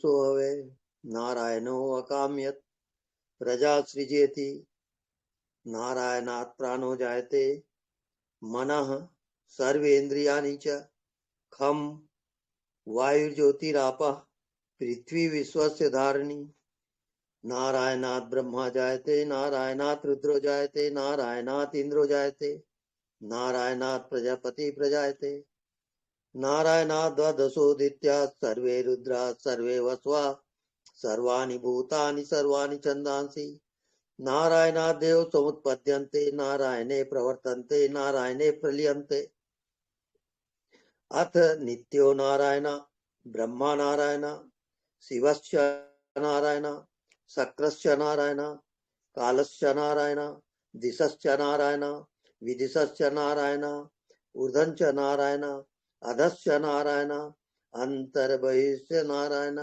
पुरुषो हवे नारायणो अकाम्यत् प्रजा सृजेति नारायणात् प्राणो जायते मनः सर्वेन्द्रियाणि च खम वायुर्ज्योतिरापः पृथ्वी विश्वस्य धारिणी नारायणात् ब्रह्मा जायते नारायणात् रुद्रो जायते नारायणात् इंद्रो जायते नारायणात् प्रजापति प्रजायते नारायणात् द्वादशोदित्याः सर्वे रुद्राः सर्वे वस्वा सर्वाणि भूतानि सर्वाणि छन्दांसि नारायणात् देव समुत्पद्यन्ते नारायणे प्रवर्तन्ते नारायणे प्रलीयन्ते अथ नित्यो नारायण ब्रह्मा नारायण शिवश्च नारायण शक्रश्च नारायण कालश्च नारायण दिशश्च नारायण विदिशश्च नारायण ऊर्ध्वश्च नारायण अधश्च नारायण अंतर्बहिश्च नारायण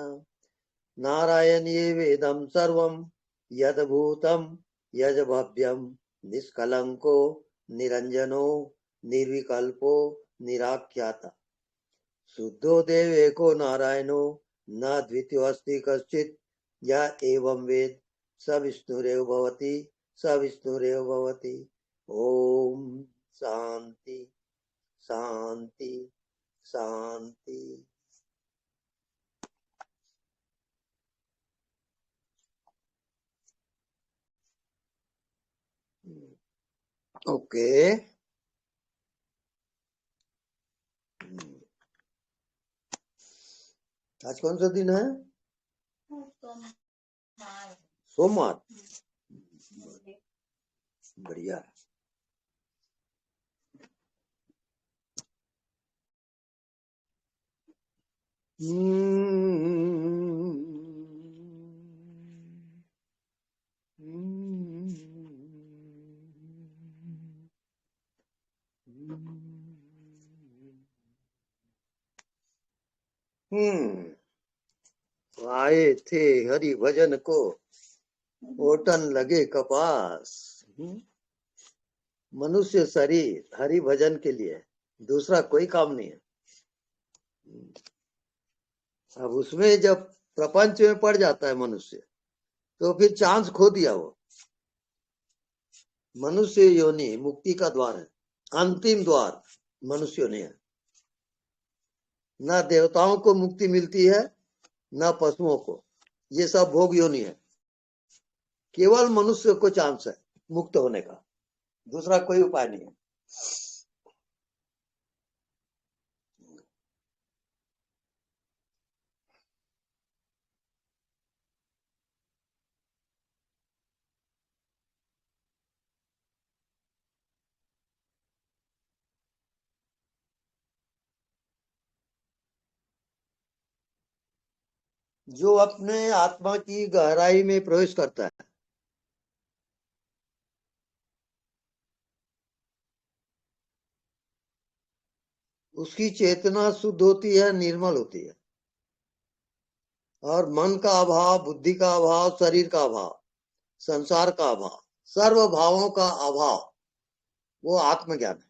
नारायणीय वेदं सर्वं यद्भूतं यज्भव्यं निष्कलंको निरंजनो निर्विकल्पो निराख्याता शुद्धो देव एको नारायणो न द्वितीयोऽस्ति कश्चित् य एवं वेद स विष्णुरेव भवति स विष्णुरेव भवति। ओम शांति शांति शांति। ओके आज कौन सा दिन है? सोमवार। बढ़िया। आए थे हरि भजन को ओटन लगे कपास। मनुष्य शरीर हरि भजन के लिए, दूसरा कोई काम नहीं है। अब उसमें जब प्रपंच में पड़ जाता है मनुष्य, तो फिर चांस खो दिया। वो मनुष्य योनि मुक्ति का द्वार है, अंतिम द्वार मनुष्य योनि है। न देवताओं को मुक्ति मिलती है न पशुओं को, ये सब भोग योनि है। केवल मनुष्य को चांस है मुक्त होने का, दूसरा कोई उपाय नहीं है। जो अपने आत्मा की गहराई में प्रवेश करता है, उसकी चेतना शुद्ध होती है, निर्मल होती है। और मन का अभाव, बुद्धि का अभाव, शरीर का अभाव, संसार का अभाव, सर्व भावों का अभाव, वो आत्मज्ञान है।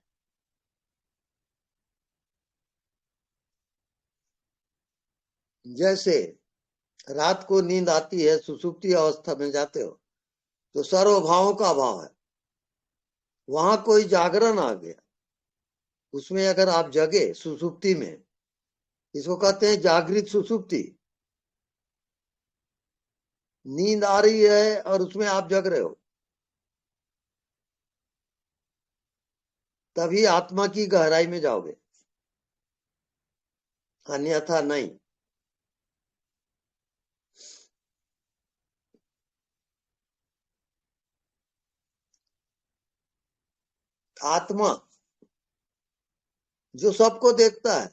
जैसे रात को नींद आती है, सुषुप्ति अवस्था में जाते हो तो सर्व भावों का अभाव है। वहां कोई जागरण आ गया, उसमें अगर आप जगे सुषुप्ति में, इसको कहते हैं जागृत सुषुप्ति। नींद आ रही है और उसमें आप जग रहे हो, तभी आत्मा की गहराई में जाओगे, अन्यथा नहीं। आत्मा जो सबको देखता है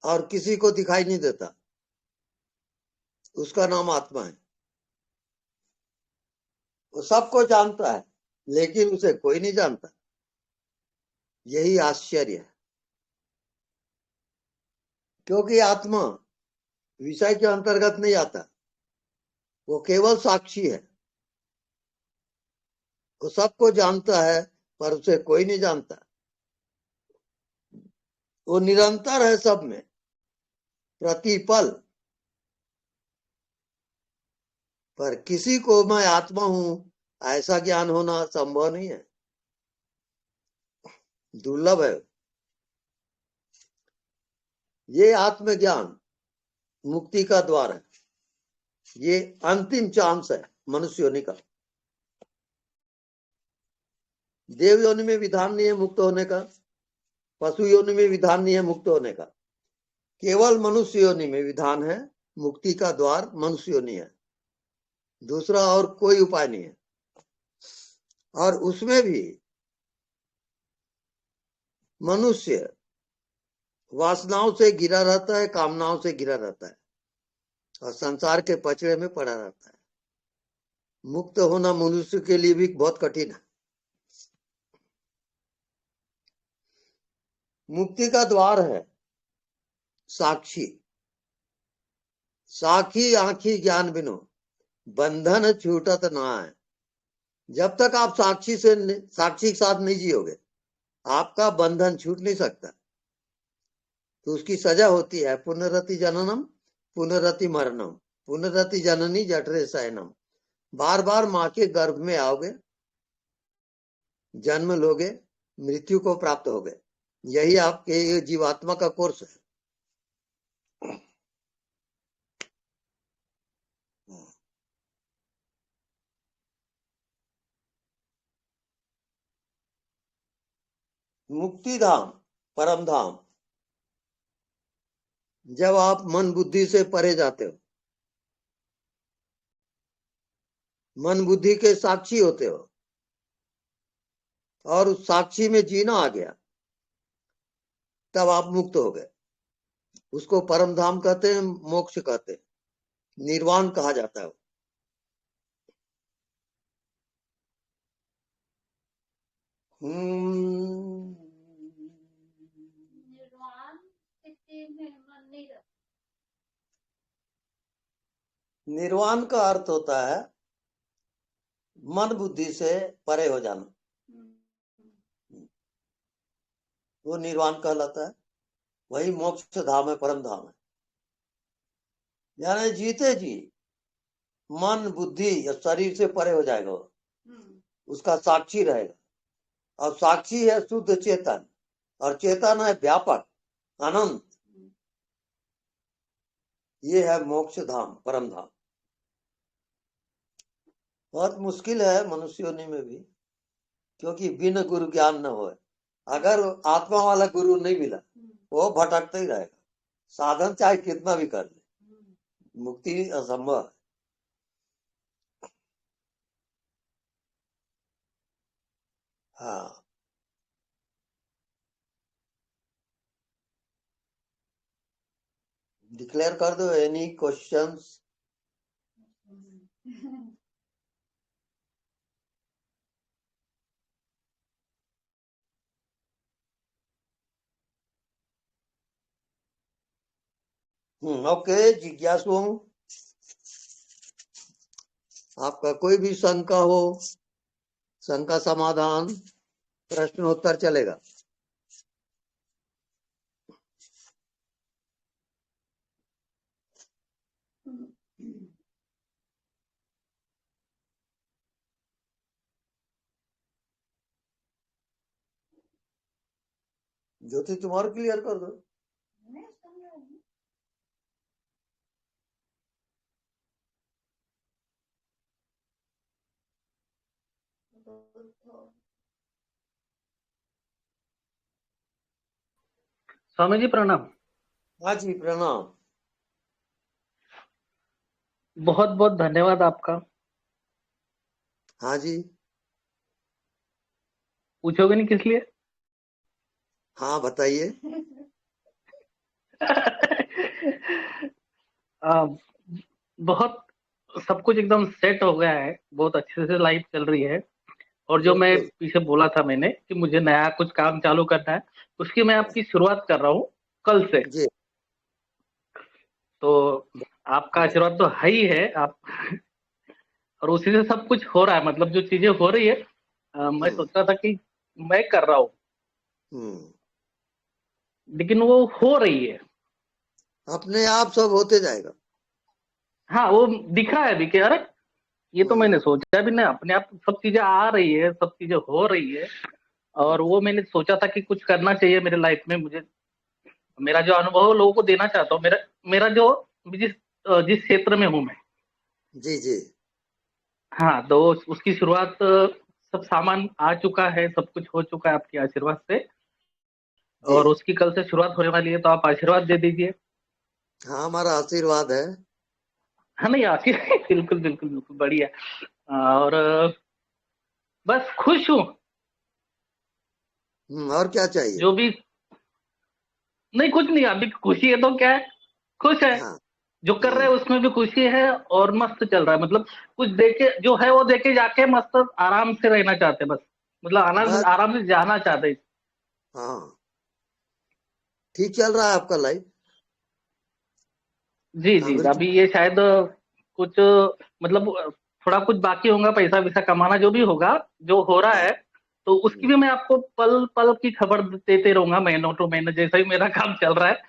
और किसी को दिखाई नहीं देता, उसका नाम आत्मा है। वो सबको जानता है लेकिन उसे कोई नहीं जानता। यही आश्चर्य है, क्योंकि आत्मा विषय के अंतर्गत नहीं आता, वो केवल साक्षी है। वो सबको जानता है पर उसे कोई नहीं जानता। वो निरंतर है सब में, प्रतिपल पर किसी को मैं आत्मा हूं ऐसा ज्ञान होना संभव नहीं है, दुर्लभ है। ये आत्मज्ञान मुक्ति का द्वार है, ये अंतिम चांस है मनुष्य योनि का। देव योनि में विधान नहीं है मुक्त होने का, पशु योनि में विधान नहीं है मुक्त होने का, केवल मनुष्य योनि में विधान है। मुक्ति का द्वार मनुष्य योनि है, दूसरा और कोई उपाय नहीं है। और उसमें भी मनुष्य वासनाओं से घिरा रहता है, कामनाओं से घिरा रहता है और संसार के पचड़े में पड़ा रहता है। मुक्त होना मनुष्य के लिए भी बहुत कठिन है। मुक्ति का द्वार है साक्षी। साखी आंखी ज्ञान बिनो बंधन छूटत ना है। जब तक आप साक्षी के साथ नहीं जियोगे, आपका बंधन छूट नहीं सकता। तो उसकी सजा होती है पुनरति जननम पुनरति मरणम पुनरति जननी जठरे शयनम। बार बार माँ के गर्भ में आओगे, जन्म लोगे, मृत्यु को प्राप्त होगे। यही आपके जीवात्मा का कोर्स है। मुक्ति धाम, परम धाम, जब आप मन बुद्धि से परे जाते हो, मन बुद्धि के साक्षी होते हो और उस साक्षी में जीना आ गया, तब आप मुक्त हो गए। उसको परम धाम कहते हैं, मोक्ष कहते हैं, निर्वाण कहा जाता है। निर्वाण का अर्थ होता है मन बुद्धि से परे हो जाना, वो निर्वाण कहलाता है। वही मोक्ष धाम है, परम धाम है। यानी जीते जी मन बुद्धि या शरीर से परे हो जाएगा, उसका साक्षी रहेगा। और साक्षी है शुद्ध चेतन, और चेतन है व्यापक अनंत। ये है मोक्ष धाम, परम धाम। बहुत मुश्किल है मनुष्य योनि में भी, क्योंकि बिन गुरु ज्ञान न हो। अगर आत्मा वाला गुरु नहीं मिला, वो भटकता ही रहेगा, साधन चाहे कितना भी कर ले, मुक्ति असंभव है। हाँ, डिक्लेयर कर दो। Any questions? ओके, जिज्ञासु, आपका कोई भी शंका हो, शंका समाधान, प्रश्नोत्तर चलेगा। ज्योति तुम्हारा क्लियर कर दो। स्वामी जी प्रणाम। हाँ जी, प्रणाम। बहुत बहुत धन्यवाद आपका। हाँ जी, पूछोगे नहीं किस लिए? हाँ बताइए। बहुत सब कुछ एकदम सेट हो गया है, बहुत अच्छे से लाइफ चल रही है। और जो मैं बिल्कुल पीछे बोला था मैंने कि मुझे नया कुछ काम चालू करना है, उसकी मैं आपकी शुरुआत कर रहा हूँ कल से। जी। तो आपका आशीर्वाद तो है ही है आप, और उसी से सब कुछ हो रहा है। मतलब जो चीजें हो रही है, मैं सोच रहा था कि मैं कर रहा हूँ, लेकिन वो हो रही है अपने आप, सब होते जाएगा। हाँ, वो दिख रहा है अभी कि अरे ये तो मैंने सोचा भी नहीं, अपने आप सब चीजें आ रही है, सब चीजें हो रही है। और वो मैंने सोचा था कि कुछ करना चाहिए मेरे लाइफ में, मुझे मेरा जो अनुभव लोगों को देना चाहता हूँ, मेरा मेरा जो जिस जिस क्षेत्र में हूँ मैं। जी जी। हाँ, तो उसकी शुरुआत, सब सामान आ चुका है, सब कुछ हो चुका है आपके आशीर्वाद से। जी और उसकी कल से शुरुआत होने वाली है, तो आप आशीर्वाद दे दीजिए। हाँ, हमारा आशीर्वाद है। हाँ, नहीं आशीर्वाद बिल्कुल बिल्कुल बिल्कुल बढ़िया। और बस खुश हूँ। और क्या चाहिए? जो भी, नहीं कुछ नहीं, अभी खुशी है तो क्या है, खुश है। हाँ। जो कर रहे हैं उसमें भी खुशी है, और मस्त चल रहा है। मतलब कुछ देके जो है वो देके जाके मस्त आराम से रहना चाहते हैं बस। मतलब आराम बस। आराम से जाना चाहते हैं। हाँ, ठीक चल रहा है आपका लाइफ। जी जी, कांग्रेचुलेशन। अभी ये शायद कुछ, मतलब थोड़ा कुछ बाकी होगा, पैसा वैसा कमाना जो भी होगा, जो हो रहा हाँ। है, तो उसकी भी मैं आपको पल पल की खबर देते रहूंगा, महीनों टू महीने जैसा ही मेरा काम चल रहा है।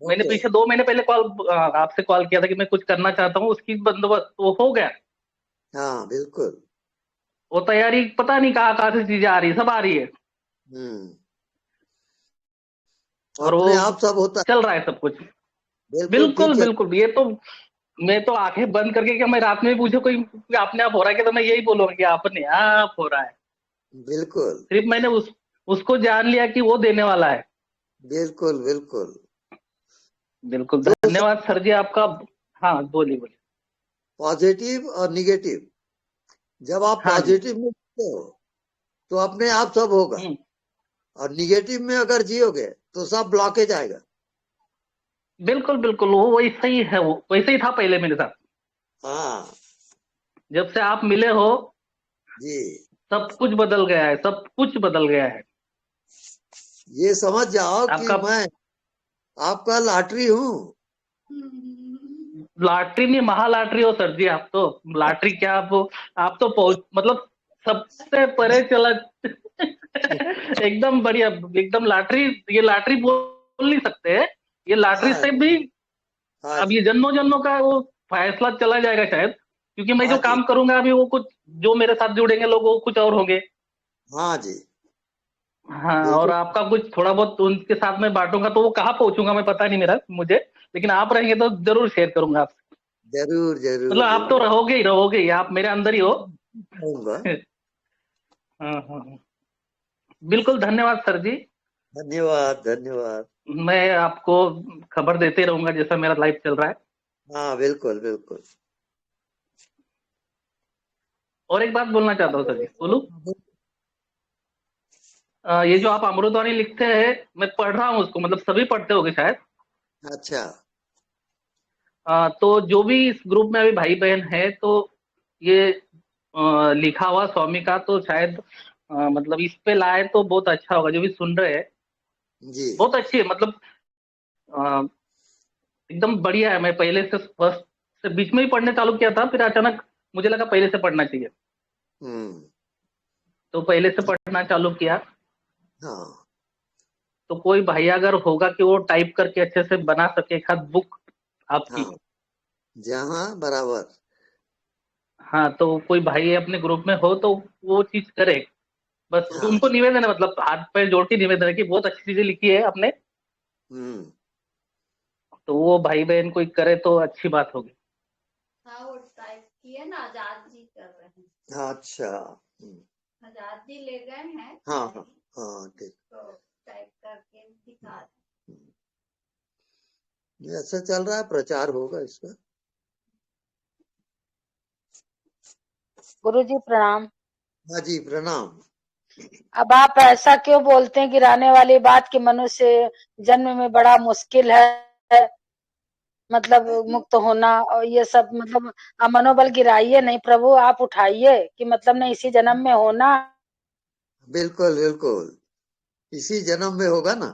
मैंने ओके। पीछे 2 महीने पहले आपसे कॉल किया था कि मैं कुछ करना चाहता हूँ, उसकी बंदोबस्त वो हो गया। हाँ बिल्कुल। वो तैयारी पता नहीं कहाँ कहाँ से चीजें आ रही है, सब आ रही है। हम्म और अपने वो आप सब होता है। चल रहा है सब कुछ। बिल्कुल ठीक बिल्कुल है। बिल्कुल, ये तो मैं तो आंखें बंद करके, क्या मैं रात में भी पूछे कोई कि अपने आप हो रहा है, कि तो मैं यही बोलूंगा कि अपने आप हो रहा है। बिल्कुल सिर्फ मैंने उसको जान लिया कि वो देने वाला है। बिल्कुल बिल्कुल। बिल्कुल जो धन्यवाद सर जी आपका। हाँ बोलिए बोलिए। पॉजिटिव और निगेटिव, जब आप हाँ जी। पॉजिटिव में जीते हो तो अपने आप सब होगा, हम्म, और निगेटिव में अगर जियोगे तो सब ब्लॉकेज आएगा। बिल्कुल बिल्कुल, वो वैसे ही है, वो वैसे ही था पहले मेरे साथ। हाँ जब से आप मिले हो, जी। सब कुछ बदल गया है, सब कुछ बदल गया है। ये समझ जाओ कि आपका मैं आपका लॉटरी हूँ। लॉटरी नहीं, महालॉटरी हो सर जी आप तो। लॉटरी क्या, आप तो पहुंच, मतलब सबसे परे चला एकदम बढ़िया, एकदम लॉटरी। ये लॉटरी बोल नहीं सकते हैं, ये लॉटरी हाँ से भी हाँ अब जी। ये जन्मों जन्मों का वो फैसला चला जाएगा शायद। क्योंकि मैं हाँ जो जी। काम करूंगा अभी, वो कुछ, जो मेरे साथ जुड़ेंगे लोग वो कुछ और होंगे। हाँ जी। हाँ, और बिल्कुल। आपका कुछ थोड़ा बहुत उनके साथ में बांटूंगा, तो वो कहाँ पहुंचूंगा मैं पता नहीं मेरा मुझे। लेकिन आप रहेंगे तो जरूर शेयर करूंगा आपसे। जरूर जरूर मतलब आप तो जरूर। रहोगे ही, आप मेरे अंदर ही हो। कहूंगा। हाँ हाँ हाँ। बिल्कुल धन्यवाद सर जी। धन्यवाद धन्यवाद। मैं आपको खबर देते रहूंगा जैसा मेरा लाइफ चल रहा है। हाँ बिल्कुल बिल्कुल। और एक बात बोलना चाहता हूँ सर जी, बोलूं? ये जो आप अमृतवाणी लिखते हैं, मैं पढ़ रहा हूँ उसको, मतलब सभी पढ़ते होंगे शायद। अच्छा। तो जो भी इस ग्रुप में अभी भाई बहन है, तो ये लिखा हुआ स्वामी का तो शायद मतलब इस पे लाए तो बहुत अच्छा होगा, जो भी सुन रहे हैं। जी। बहुत अच्छी है, मतलब अ, एकदम बढ़िया है। मैं पहले से फर्स्ट से बीच में ही पढ़ने चालू किया था, फिर अचानक मुझे लगा पहले से पढ़ना चाहिए, हम्म। तो पहले से पढ़ना चालू किया। हाँ तो कोई भाई अगर होगा कि वो टाइप करके अच्छे से बना सके एक आध बुक हाँ। आपकी। जहाँ बराबर। हाँ, तो कोई भाई अपने ग्रुप में हो तो वो चीज करे। बस हाँ। उनको निवेदन है, मतलब हाथ पैर जोड़ के निवेदन है कि बहुत अच्छी चीजें लिखी है आपने। हम्म। तो वो भाई बहन कोई करे तो अच्छी बात होगी। हाँ वो टाइप किए ना, आजाद जी कर रहे हैं। हाँ, अच्छा। आजाद जी ले गए हैं। हाँ हाँ हाँ ठीक। तो टाइप करके दिखा रहे हैं। ये अच्छा चल रहा है, प्रचार होगा इसका। गुरुजी प्रणाम। हाँ जी प्रणाम। अब आप ऐसा क्यों बोलते हैं, गिराने वाली बात कि मनुष्य जन्म में बड़ा मुश्किल है, मतलब मुक्त होना और ये सब, मतलब आप मनोबल गिराइए नहीं प्रभु, आप उठाइए कि मतलब नहीं, इसी जन्म में होना। बिल्कुल बिल्कुल, इसी जन्म में होगा ना।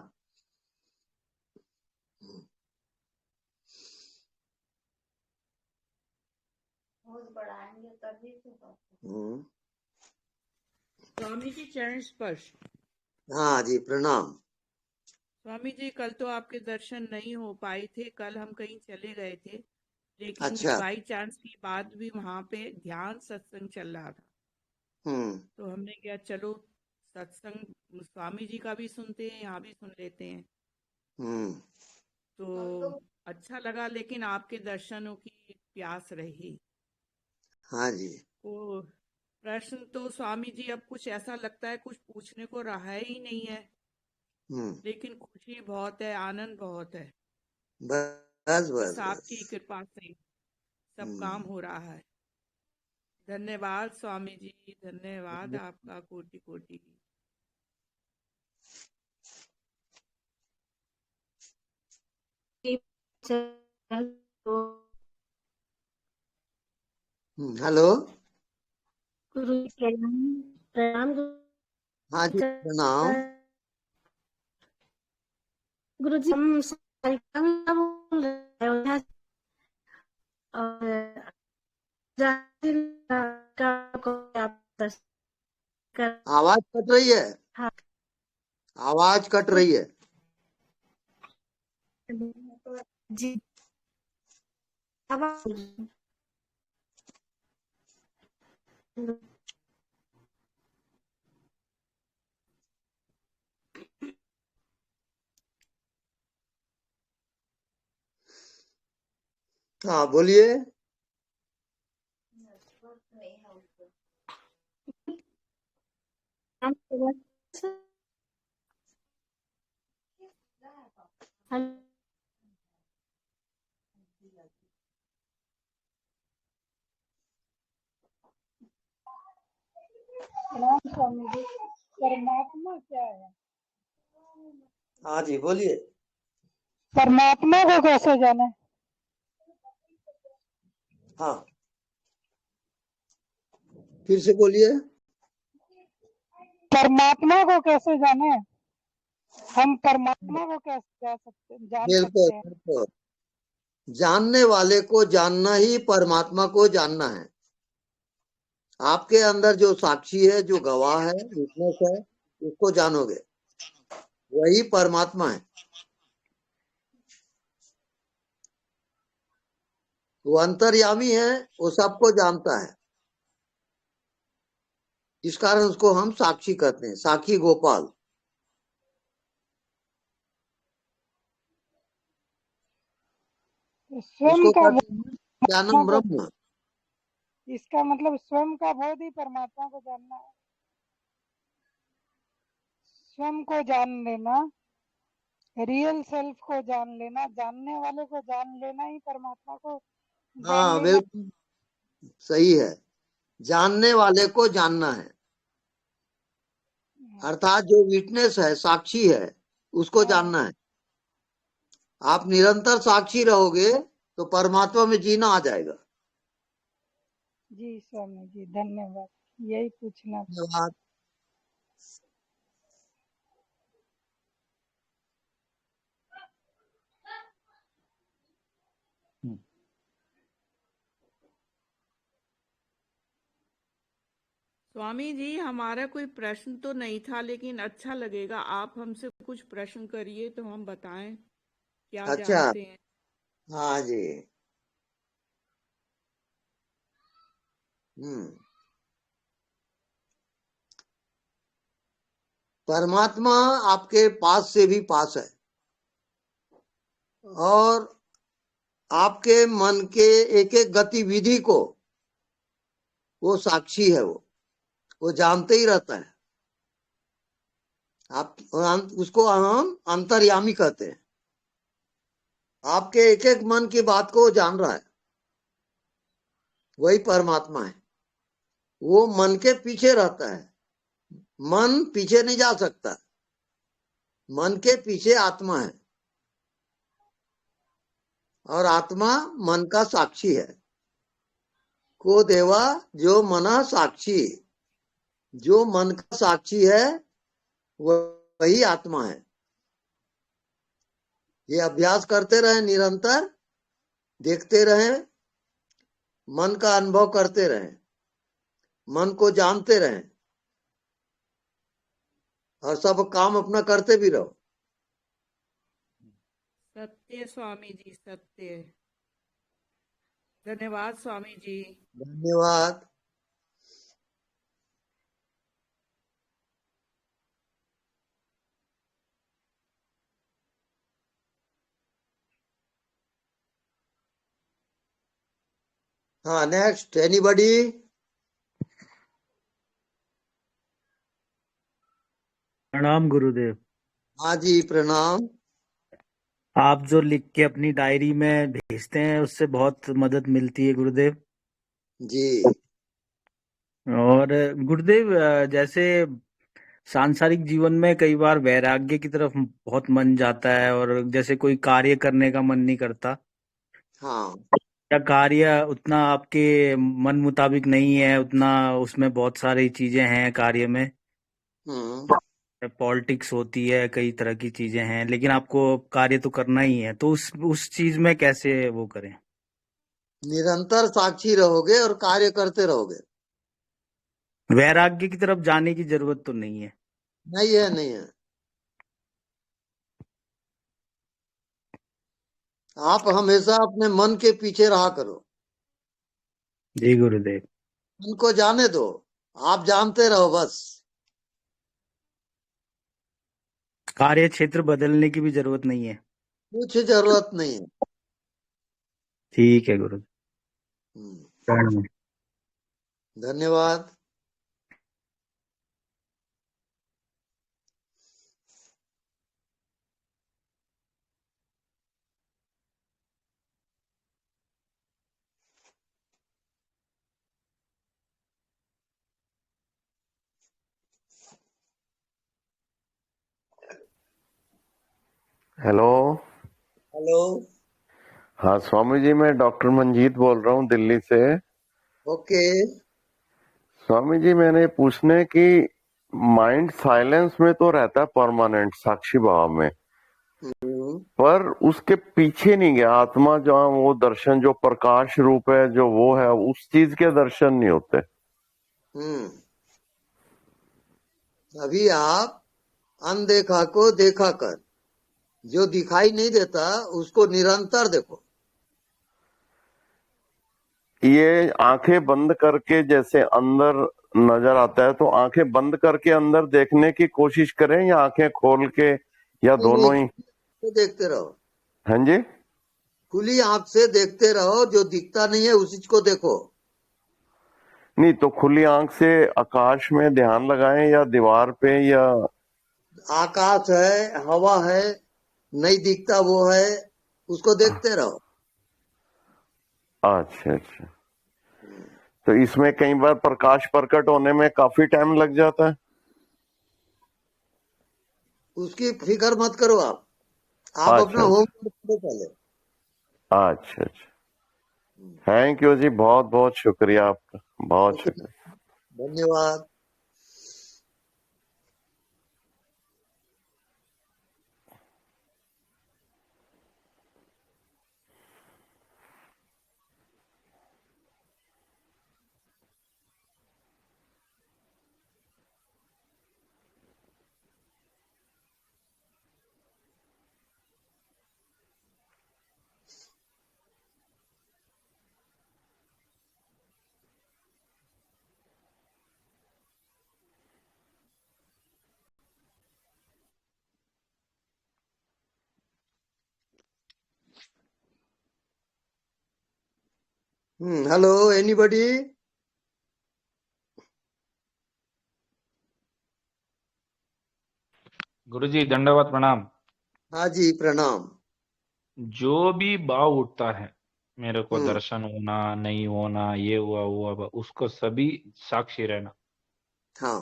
बहुत बढ़ाएंगे तभी तो होगा। हम्म। स्वामी जी चरण स्पर्श। हाँ जी प्रणाम। स्वामी जी कल तो आपके दर्शन नहीं हो पाए थे, कल हम कहीं चले गए थे, लेकिन अच्छा। बाई चांस की बात भी वहां पे ध्यान सत्संग चल रहा था, तो हमने कहा चलो सत्संग स्वामी जी का भी सुनते हैं, यहाँ भी सुन लेते हैं। तो अच्छा लगा, लेकिन आपके दर्शनों की प्यास रही। हाँ जी। वो प्रश्न तो स्वामी जी अब कुछ ऐसा लगता है कुछ पूछने को रहा ही नहीं है, लेकिन खुशी बहुत है, आनंद बहुत है। बस बस बस आपकी बस। कृपा से सब काम हो रहा है। धन्यवाद स्वामी जी, धन्यवाद आपका कोटि कोटि। हेलो। गुरु जी प्रणाम। प्रणाम हाँ जी प्रणाम। गुरु जी, हम सारिका मीना बोल रहे हैं और आवाज कट रही है। हाँ। आवाज कट रही है। जी हाँ बोलिए। स्वामी जी, परमात्मा क्या है? हाँ जी बोलिए। परमात्मा को कैसे जाने? हाँ फिर से बोलिए। परमात्मा को कैसे जाने? हम परमात्मा को कैसे जान बिल्कुल सकते हैं? बिल्कुल। जानने वाले को जानना ही परमात्मा को जानना है। आपके अंदर जो साक्षी है, जो गवाह है, विटनेस है, उसको जानोगे, वही परमात्मा है। वो अंतर्यामी है, वो सबको जानता है। इस कारण उसको हम साक्षी कहते हैं, साक्षी गोपाल। स्वयं उसको का कहते हैं ज्ञानम ब्रह्म। इसका मतलब स्वयं का बोध ही परमात्मा को जानना है। स्वयं को जान लेना, रियल सेल्फ को जान लेना, जानने वाले को जान लेना ही परमात्मा को जान हाँ लेना। बिल्कुल सही है। जानने वाले को जानना है, अर्थात जो विटनेस है, साक्षी है, उसको जानना है। आप निरंतर साक्षी रहोगे तो परमात्मा में जीना आ जाएगा। जी स्वामी जी धन्यवाद, यही पूछना था। धन्यवाद। स्वामी जी, हमारा कोई प्रश्न तो नहीं था, लेकिन अच्छा लगेगा आप हमसे कुछ प्रश्न करिए तो हम बताएं क्या अच्छा। जानते हैं। हाँ जी। परमात्मा आपके पास से भी पास है, और आपके मन के एक एक गतिविधि को वो साक्षी है। वो जानते ही रहता है। आप उसको हम अंतर्यामी कहते हैं। आपके एक एक मन की बात को वो जान रहा है, वही परमात्मा है। वो मन के पीछे रहता है, मन पीछे नहीं जा सकता। मन के पीछे आत्मा है, और आत्मा मन का साक्षी है। को देवा जो मना साक्षी, जो मन का साक्षी है वही आत्मा है। ये अभ्यास करते रहे, निरंतर देखते रहे, मन का अनुभव करते रहे, मन को जानते रहे, और सब काम अपना करते भी रहो। सत्य स्वामी जी, सत्य। धन्यवाद स्वामी जी। धन्यवाद। हाँ, नेक्स्ट एनीबॉडी? प्रणाम गुरुदेव। हाँ जी, प्रणाम। आप जो लिख के अपनी डायरी में भेजते हैं उससे बहुत मदद मिलती है गुरुदेव जी। और गुरुदेव जैसे सांसारिक जीवन में कई बार वैराग्य की तरफ बहुत मन जाता है और जैसे कोई कार्य करने का मन नहीं करता हाँ। या कार्य उतना आपके मन मुताबिक नहीं है, उतना उसमें बहुत सारी चीजें हैं कार्य में, पॉलिटिक्स होती है, कई तरह की चीजें हैं, लेकिन आपको कार्य तो करना ही है, तो उस चीज में कैसे वो करें? निरंतर साक्षी रहोगे और कार्य करते रहोगे। वैराग्य की तरफ जाने की जरूरत तो नहीं है? नहीं है, नहीं है। आप हमेशा अपने मन के पीछे रहा करो। जी गुरुदेव। मन को जाने दो, आप जानते रहो बस। कार्य क्षेत्र बदलने की भी जरूरत नहीं है? कुछ जरूरत नहीं है। ठीक है गुरुदेव। धन्यवाद। हेलो। हेलो। हाँ स्वामी जी, मैं डॉक्टर मंजीत बोल रहा हूँ दिल्ली से। ओके। स्वामी जी, मैंने पूछने कि माइंड साइलेंस में तो रहता है परमानेंट साक्षी भाव में, पर उसके पीछे नहीं गया आत्मा, जहाँ वो दर्शन जो प्रकाश रूप है जो वो है, उस चीज के दर्शन नहीं होते। अभी आप अनदेखा को देखा कर, जो दिखाई नहीं देता उसको निरंतर देखो। ये आंखें बंद करके जैसे अंदर नजर आता है, तो आंखें बंद करके अंदर देखने की कोशिश करें या आंखें खोल के, या दोनों ही? देखते रहो। हाँ जी। खुली आंख से देखते रहो, जो दिखता नहीं है उसी को देखो। नहीं तो खुली आंख से आकाश में ध्यान लगाएं या दीवार पे, या आकाश है, हवा है, नहीं दिखता वो है, उसको देखते रहो। अच्छा अच्छा। तो इसमें कई बार प्रकाश प्रकट होने में काफी टाइम लग जाता है। उसकी फिक्र मत करो आप अच्छा, अपना होमवर्क करो पहले। अच्छा अच्छा। थैंक यू जी, बहुत बहुत शुक्रिया आपका, बहुत शुक्रिया। धन्यवाद। Hello anybody? गुरुजी दंडवत प्रणाम। हाँ जी, प्रणाम। जो भी भाव उठता है, मेरे को दर्शन होना नहीं होना, ये हुआ उसको सभी साक्षी रहना। हाँ,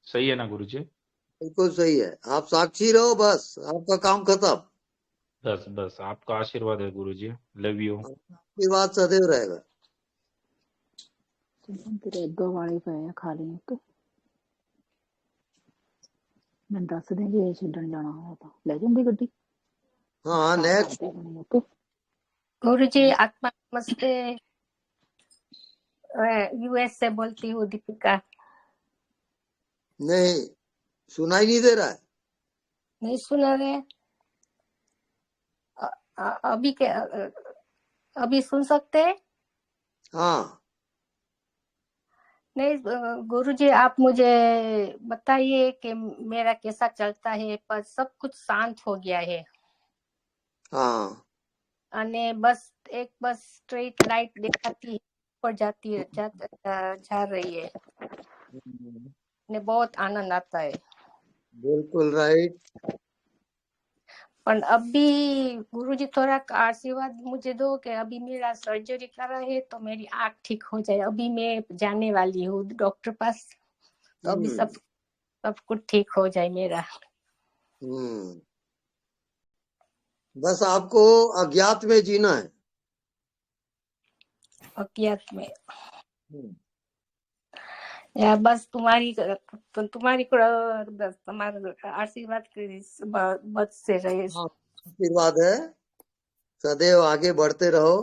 सही है ना गुरुजी? बिल्कुल सही है। आप साक्षी रहो, बस आपका काम खत्म। बस बस आपका आशीर्वाद है गुरुजी। Love you. आशीर्वाद सदैव रहेगा। तेरे दो वाले पे खा ली एक मैं दस दिन जे छड्डन जाना होया था ले जांदी गड्डी। हाँ, नेक्स्ट। गुरुजी आत्मा नमस्ते। यूएस से बोलती हूँ दीपिका। नहीं सुनाई नहीं दे रहा है? नहीं सुना रहे? अभी के अभी सुन सकते हैं? हाँ नहीं गुरुजी, आप मुझे बताइए कि मेरा कैसा चलता है, पर सब कुछ शांत हो गया है। हाँ અને बस स्ट्रेट लाइट दिखाती है, ऊपर जा रही है, ने बहुत आनंद आता है। बिल्कुल राइट। पर अभी गुरुजी थोड़ा आशीर्वाद मुझे दो कि अभी मेरा सर्जरी करा है तो मेरी आँख ठीक हो जाए। अभी मैं जाने वाली हूँ डॉक्टर पास, तो अभी सब कुछ ठीक हो जाए मेरा। बस आपको अज्ञात में जीना है। अज्ञात में या बस तुम्हारी तुम्हारा आशीर्वाद बस से रहे। आशीर्वाद है, सदैव आगे बढ़ते रहो,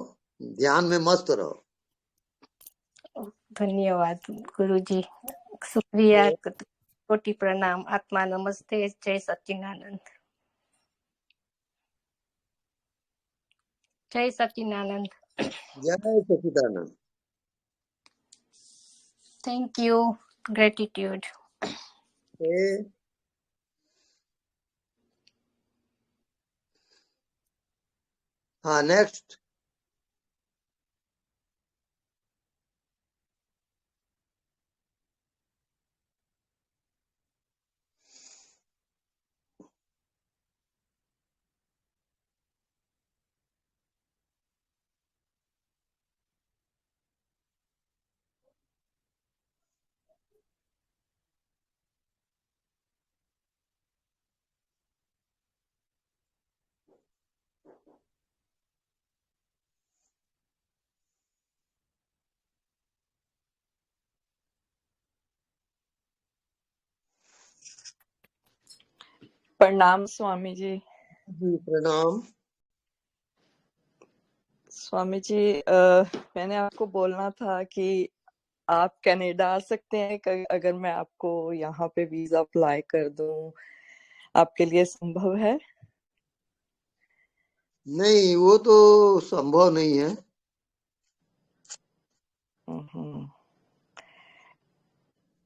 ध्यान में मस्त रहो। धन्यवाद गुरुजी, शुक्रिया, कोटि प्रणाम, आत्मा नमस्ते, जय सच्चिदानंद, जय सच्चिदानंद, जय सच्चिदानंद। Thank you, gratitude. हाँ नेक्स्ट। प्रणाम स्वामी जी। जी प्रणाम। स्वामी जी, मैंने आपको बोलना था कि आप कनाडा आ सकते हैं अगर मैं आपको यहाँ पे वीजा अप्लाई कर दूं, आपके लिए संभव है? नहीं, वो तो संभव नहीं है।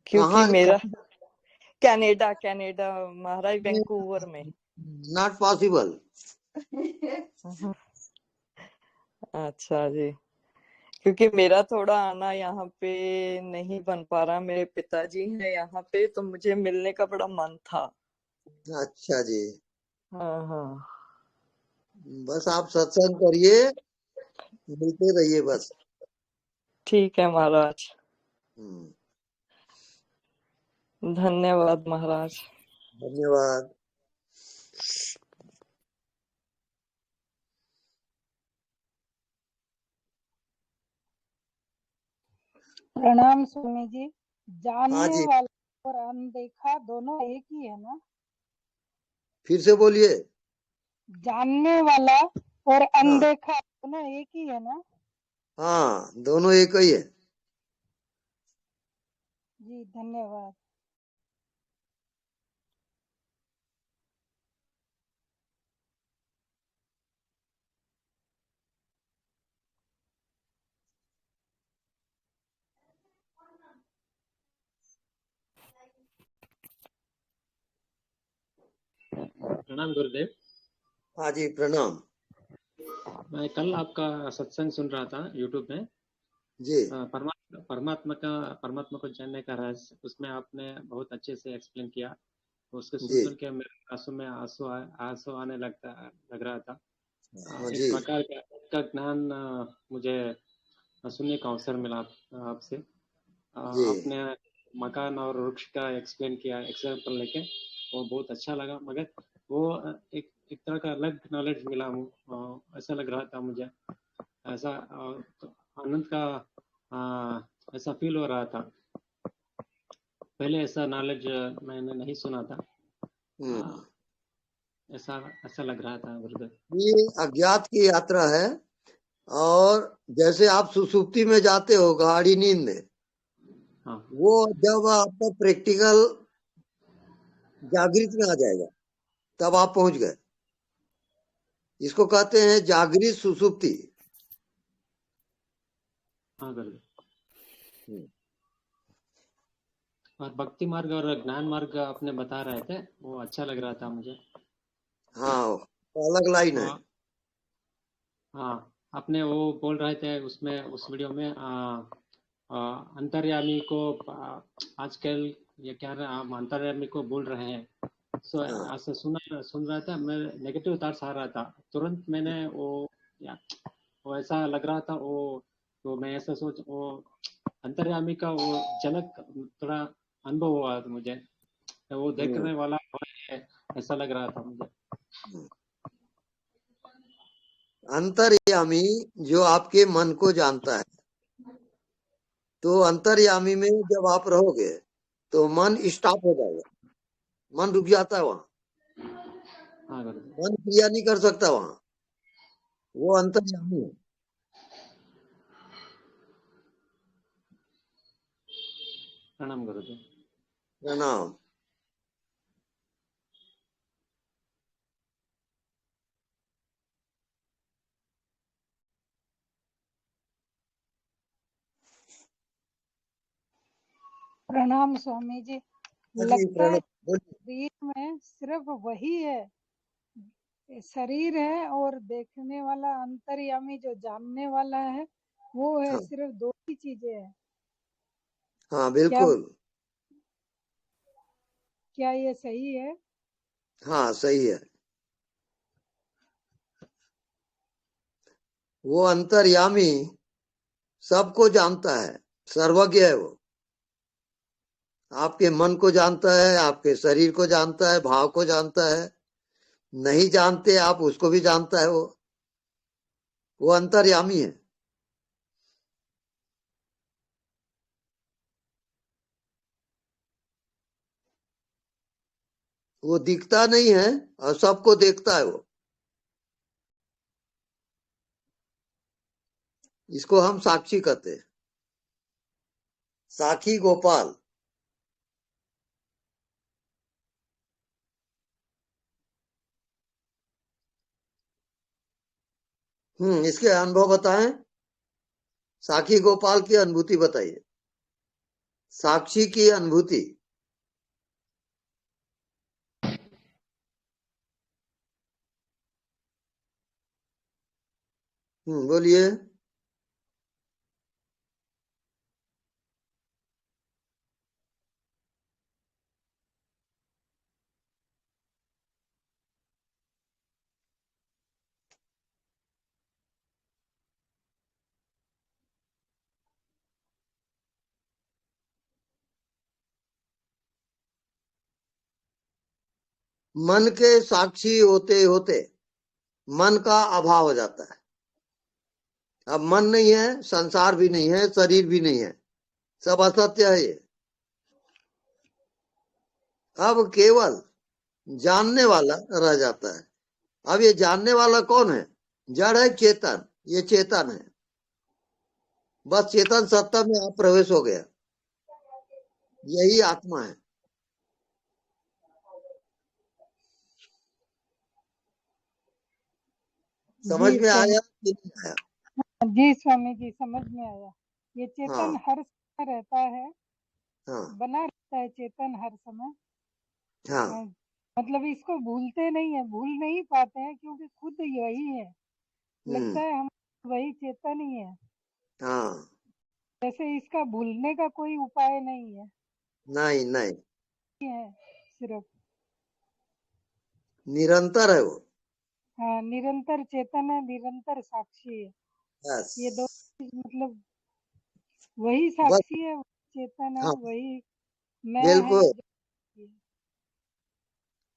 क्योंकि मेरा कनाडा महाराज वैंकूवर में। Not possible. अच्छा जी, क्योंकि मेरा थोड़ा आना यहाँ पे नहीं बन पा रहा, मेरे पिताजी हैं यहाँ पे, तो मुझे मिलने का बड़ा मन था। अच्छा जी। हाँ, बस आप सत्संग करिए, मिलते रहिए बस। ठीक है महाराज। धन्यवाद महाराज। धन्यवाद। प्रणाम स्वामी जी। जानने हाँ जी, वाला और अनदेखा दोनों एक ही है ना? फिर से बोलिए। जानने वाला और अनदेखा दोनों एक ही है ना? हाँ, दोनों एक ही है। जी धन्यवाद। प्रणाम गुरुदेव। हाँ जी प्रणाम। मैं कल आपका सत्संग सुन रहा था यूट्यूब में जी। परमात्मा को जानने का रहस्य, उसमें आपने बहुत अच्छे से एक्सप्लेन किया। उसको सुन के मेरे आंसू में आंसू आने लग रहा था। इस प्रकार का ज्ञान मुझे सुनने का अवसर मिला आपसे। आपने मकान और वृक्ष का एक्सप्लेन किया एग्जाम्पल लेके, वो बहुत अच्छा लगा। मगर वो एक तरह का अलग नॉलेज मिला, ऐसा लग रहा था मुझे, ऐसा आनंद का ऐसा फील हो रहा था। पहले ऐसा नॉलेज मैंने नहीं सुना था। ऐसा लग रहा था गुरुदेव। ये अज्ञात की यात्रा है, और जैसे आप सुसुप्ति में जाते हो गाढ़ी नींद में, वो जब आपका प्रैक्टिकल जागृत में आ जाएगा तब आप पहुंच गए। इसको कहते हैं जागृत सुसुप्ति। हाँ गुरुदेव। और भक्ति मार्ग और ज्ञान मार्ग आपने बता रहे थे, वो अच्छा लग रहा था मुझे। हाँ, अलग लाइन है। हाँ, आपने वो बोल रहे थे उसमें, उस वीडियो में अंतर्यामी को आजकल ये क्या हम अंतर्यामी को बोल रहे हैं। ऐसा सुन रहा था मैं, नेगेटिव थॉट्स आ रहा था, तुरंत मैंने वो ऐसा लग रहा था वो, तो मैं ऐसा सोच, वो अंतर्यामी का वो झलक थोड़ा अनुभव हुआ था मुझे, तो वो देखने वाला है, ऐसा लग रहा था मुझे। अंतर्यामी जो आपके मन को जानता है, तो अंतर्यामी में जब आप रहोगे तो मन स्टॉप हो जाएगा, मन रुक जाता है वहां, मन क्रिया नहीं कर सकता वहां, वो अंतर्यामी है। प्रणाम गुरुदेव। प्रणाम। प्रणाम स्वामी जी। लगता है शरीर में सिर्फ वही है, शरीर है और देखने वाला अंतर्यामी जो जानने वाला है वो है। हाँ। सिर्फ दो ही चीजें हैं। हाँ बिल्कुल। क्या ये सही है? हाँ सही है। वो अंतर्यामी सबको जानता है, सर्वज्ञ है वो। आपके मन को जानता है, आपके शरीर को जानता है, भाव को जानता है, नहीं जानते आप उसको भी जानता है। वो अंतर्यामी है। वो दिखता नहीं है और सबको देखता है वो। इसको हम साक्षी कहते हैं, साखी गोपाल। इसके अनुभव बताएं। साखी गोपाल की अनुभूति बताइए, साक्षी की अनुभूति। बोलिए। मन के साक्षी होते होते मन का अभाव हो जाता है। अब मन नहीं है, संसार भी नहीं है, शरीर भी नहीं है, सब असत्य है ये। अब केवल जानने वाला रह जाता है। अब ये जानने वाला कौन है? जड़ है, चेतन। ये चेतन है, बस चेतन सत्ता में आप प्रवेश हो गया, यही आत्मा है। समझ में आया कि नहीं आया? जी स्वामी जी, समझ में आया। ये चेतन हर समय रहता है, बना रहता है चेतन हर समय। मतलब इसको भूलते नहीं है, भूल नहीं पाते हैं, क्योंकि खुद यही है। लगता है हम वही चेतन ही है। जैसे इसका भूलने का कोई उपाय नहीं है। नहीं नहीं है, सिर्फ निरंतर है वो। हाँ, निरंतर चेतन है, निरंतर साक्षी है। ये दो मतलब वही साक्षी है, चेतन है, वही मैं है।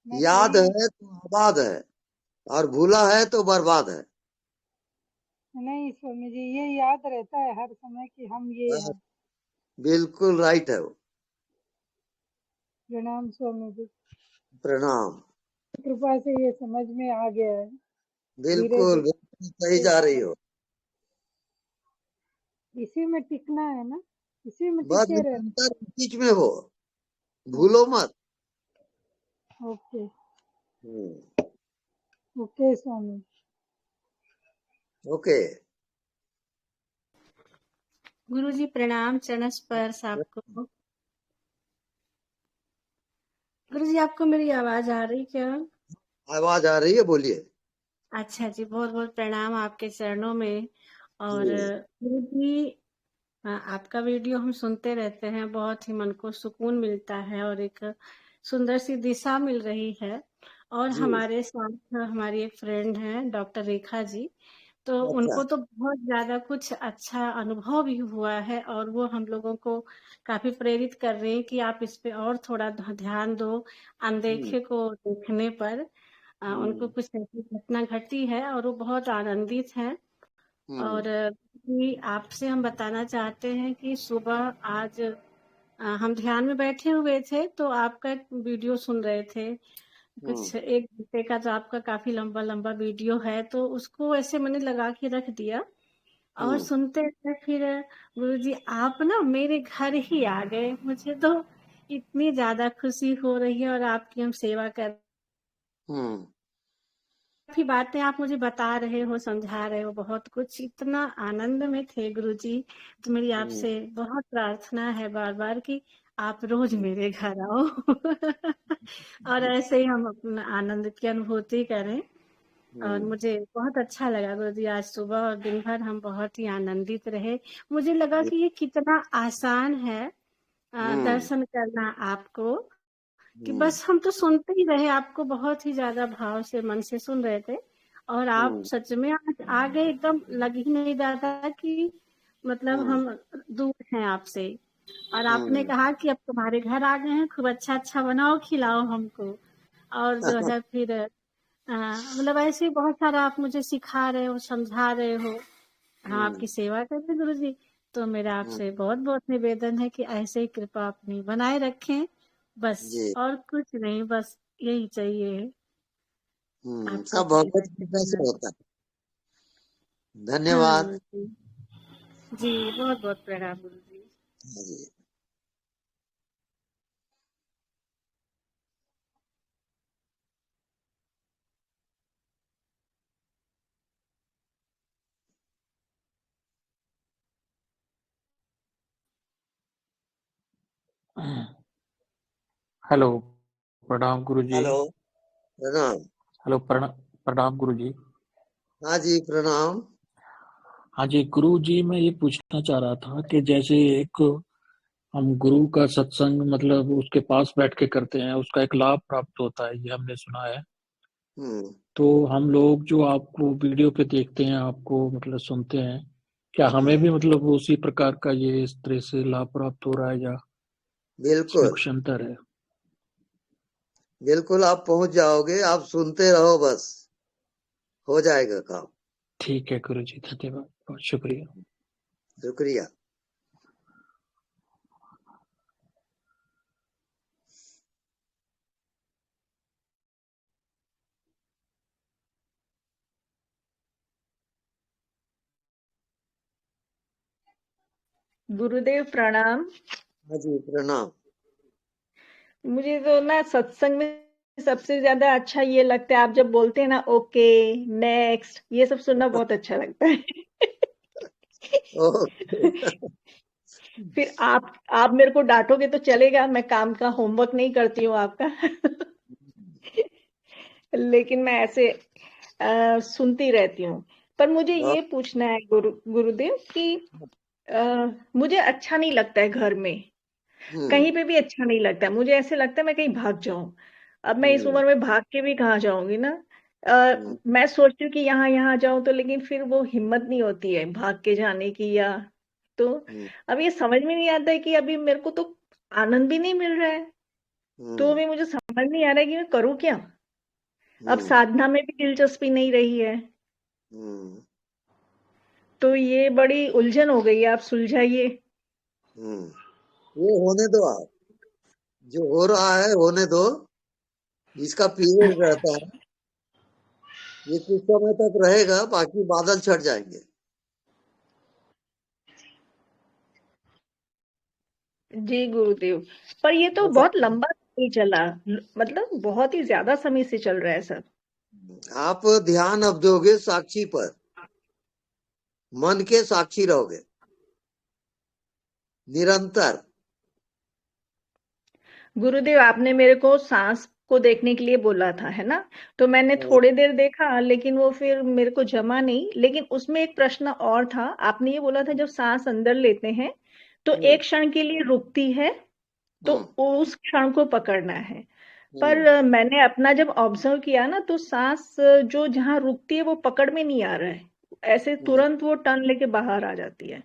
याद है तो आबाद है, और भूला है तो बर्बाद है। नहीं स्वामी जी, ये याद रहता है हर समय कि हम ये हैं। बिल्कुल राइट है वो। प्रणाम स्वामी जी। प्रणाम। कृपा से ये समझ में आ गया है। बिल्कुल बिल्कुल सही जा रही हो। इसी में टिकना है ना, इसी में बस टिके रहना। बीच में हो, भूलो मत। ओके ओके स्वामी। ओके। गुरुजी प्रणाम चरण स्पर्श आपको। गुरुजी आपको मेरी आवाज आ रही क्या? आवाज आ रही है, बोलिए। अच्छा जी, बहुत बहुत प्रणाम आपके चरणों में। और गुरुजी आपका वीडियो हम सुनते रहते हैं, बहुत ही मन को सुकून मिलता है और एक सुंदर सी दिशा मिल रही है। और हमारे साथ हमारी एक फ्रेंड है डॉक्टर रेखा जी, तो अच्छा। उनको तो बहुत ज्यादा कुछ अच्छा अनुभव भी हुआ है और वो हम लोगों को काफी प्रेरित कर रहे हैं कि आप इस पे और थोड़ा ध्यान दो। अनदेखे को देखने पर उनको कुछ ऐसी घटना घटी है और वो बहुत आनंदित हैं। और भी आपसे हम बताना चाहते हैं कि सुबह आज हम ध्यान में बैठे हुए थे तो आपका एक वीडियो सुन रहे थे, कुछ 1 घंटे का, जो आपका काफी लंबा लंबा वीडियो है, तो उसको ऐसे मैंने लगा के रख दिया और सुनते थे। फिर गुरुजी आप ना मेरे घर ही आ गए, मुझे तो इतनी ज्यादा खुशी हो रही है और आपकी हम सेवा कर काफी बातें आप मुझे बता रहे हो, समझा रहे हो, बहुत कुछ, इतना आनंद में थे गुरुजी। तो मेरी आपसे बहुत प्रार्थना है बार बार कि आप रोज मेरे घर आओ और ऐसे ही हम अपना आनंद की अनुभूति करें। और मुझे बहुत अच्छा लगा गुरुजी, आज सुबह और दिन भर हम बहुत ही आनंदित रहे। मुझे लगा कि ये कितना आसान है दर्शन करना आपको, कि बस हम तो सुनते ही रहे, आपको बहुत ही ज्यादा भाव से मन से सुन रहे थे और आप सच में आज आ गए, एकदम लग ही नहीं रहा था कि मतलब हम दूर हैं आपसे। और आपने कहा कि अब तुम्हारे घर आ गए हैं, खूब अच्छा अच्छा बनाओ, खिलाओ हमको। और जो है फिर मतलब ऐसे ही बहुत सारा आप मुझे सिखा रहे हो, समझा रहे हो, हम आपकी सेवा करते हैं गुरुजी। तो मेरा आपसे बहुत बहुत निवेदन है कि ऐसे ही कृपा अपनी बनाए रखें, बस और कुछ नहीं, बस यही चाहिए। आपका सब भगवत कृपा से होता है। धन्यवाद। जी बहुत बहुत प्रणाम गुरुजी। जी। हेलो, प्रणाम गुरुजी। हेलो, प्रणाम। हेलो, प्रणाम गुरुजी। हाँ जी, प्रणाम। हाँ जी गुरुजी, मैं ये पूछना चाह रहा था कि जैसे एक हम गुरु का सत्संग मतलब उसके पास बैठ के करते हैं, उसका एक लाभ प्राप्त होता है, ये हमने सुना है। तो हम लोग जो आपको वीडियो पे देखते हैं, आपको मतलब सुनते हैं, क्या हमें भी मतलब उसी प्रकार का ये इस तरह से लाभ प्राप्त हो रहा है या बिल्कुल कुछ अंतर है? बिल्कुल, आप पहुंच जाओगे, आप सुनते रहो, बस हो जाएगा काम। ठीक है गुरुजी, धन्यवाद, बहुत शुक्रिया। शुक्रिया। गुरुदेव प्रणाम। हाँ जी, प्रणाम। मुझे तो ना सत्संग में सबसे ज्यादा अच्छा ये लगता है, आप जब बोलते हैं ना ओके नेक्स्ट, ये सब सुनना बहुत अच्छा लगता है। फिर आप मेरे को डांटोगे तो चलेगा, मैं काम का होमवर्क नहीं करती हूँ आपका लेकिन मैं ऐसे सुनती रहती हूँ। पर मुझे ये पूछना है गुरुदेव कि मुझे अच्छा नहीं लगता है घर में, कहीं पे भी अच्छा नहीं लगता है। मुझे ऐसे लगता है मैं कहीं भाग जाऊं। अब मैं इस उम्र में भाग के भी कहाँ जाऊंगी ना। मैं सोचती हूँ कि यहाँ यहाँ जाऊं, तो लेकिन फिर वो हिम्मत नहीं होती है भाग के जाने की। या तो अब ये समझ में नहीं आता है कि अभी मेरे को तो आनंद भी नहीं मिल रहा है, तो अभी मुझे समझ नहीं आ रहा है कि मैं करूँ क्या। अब साधना में भी दिलचस्पी नहीं रही है, तो ये बड़ी उलझन हो गई है, आप सुलझाइए। ये होने दो, आप जो हो रहा है होने दो, इसका पीरियड रहता है, ये कुछ समय तक रहेगा, बाकी बादल छट जाएंगे। जी गुरुदेव, पर ये तो बहुत लंबा समय चला, मतलब बहुत ही ज्यादा समय से चल रहा है सर। आप ध्यान अब दोगे साक्षी पर, मन के साक्षी रहोगे। निरंतर। गुरुदेव, आपने मेरे को सांस को देखने के लिए बोला था, है ना? तो मैंने थोड़ी देर देखा, लेकिन वो फिर मेरे को जमा नहीं। लेकिन उसमें एक प्रश्न और था। आपने ये बोला था जब सांस अंदर लेते हैं तो एक क्षण के लिए रुकती है, तो उस क्षण को पकड़ना है। पर मैंने अपना जब ऑब्जर्व किया ना, तो सांस जो जहां रुकती है वो पकड़ में नहीं आ रहा है, ऐसे तुरंत वो टर्न लेके बाहर आ जाती है।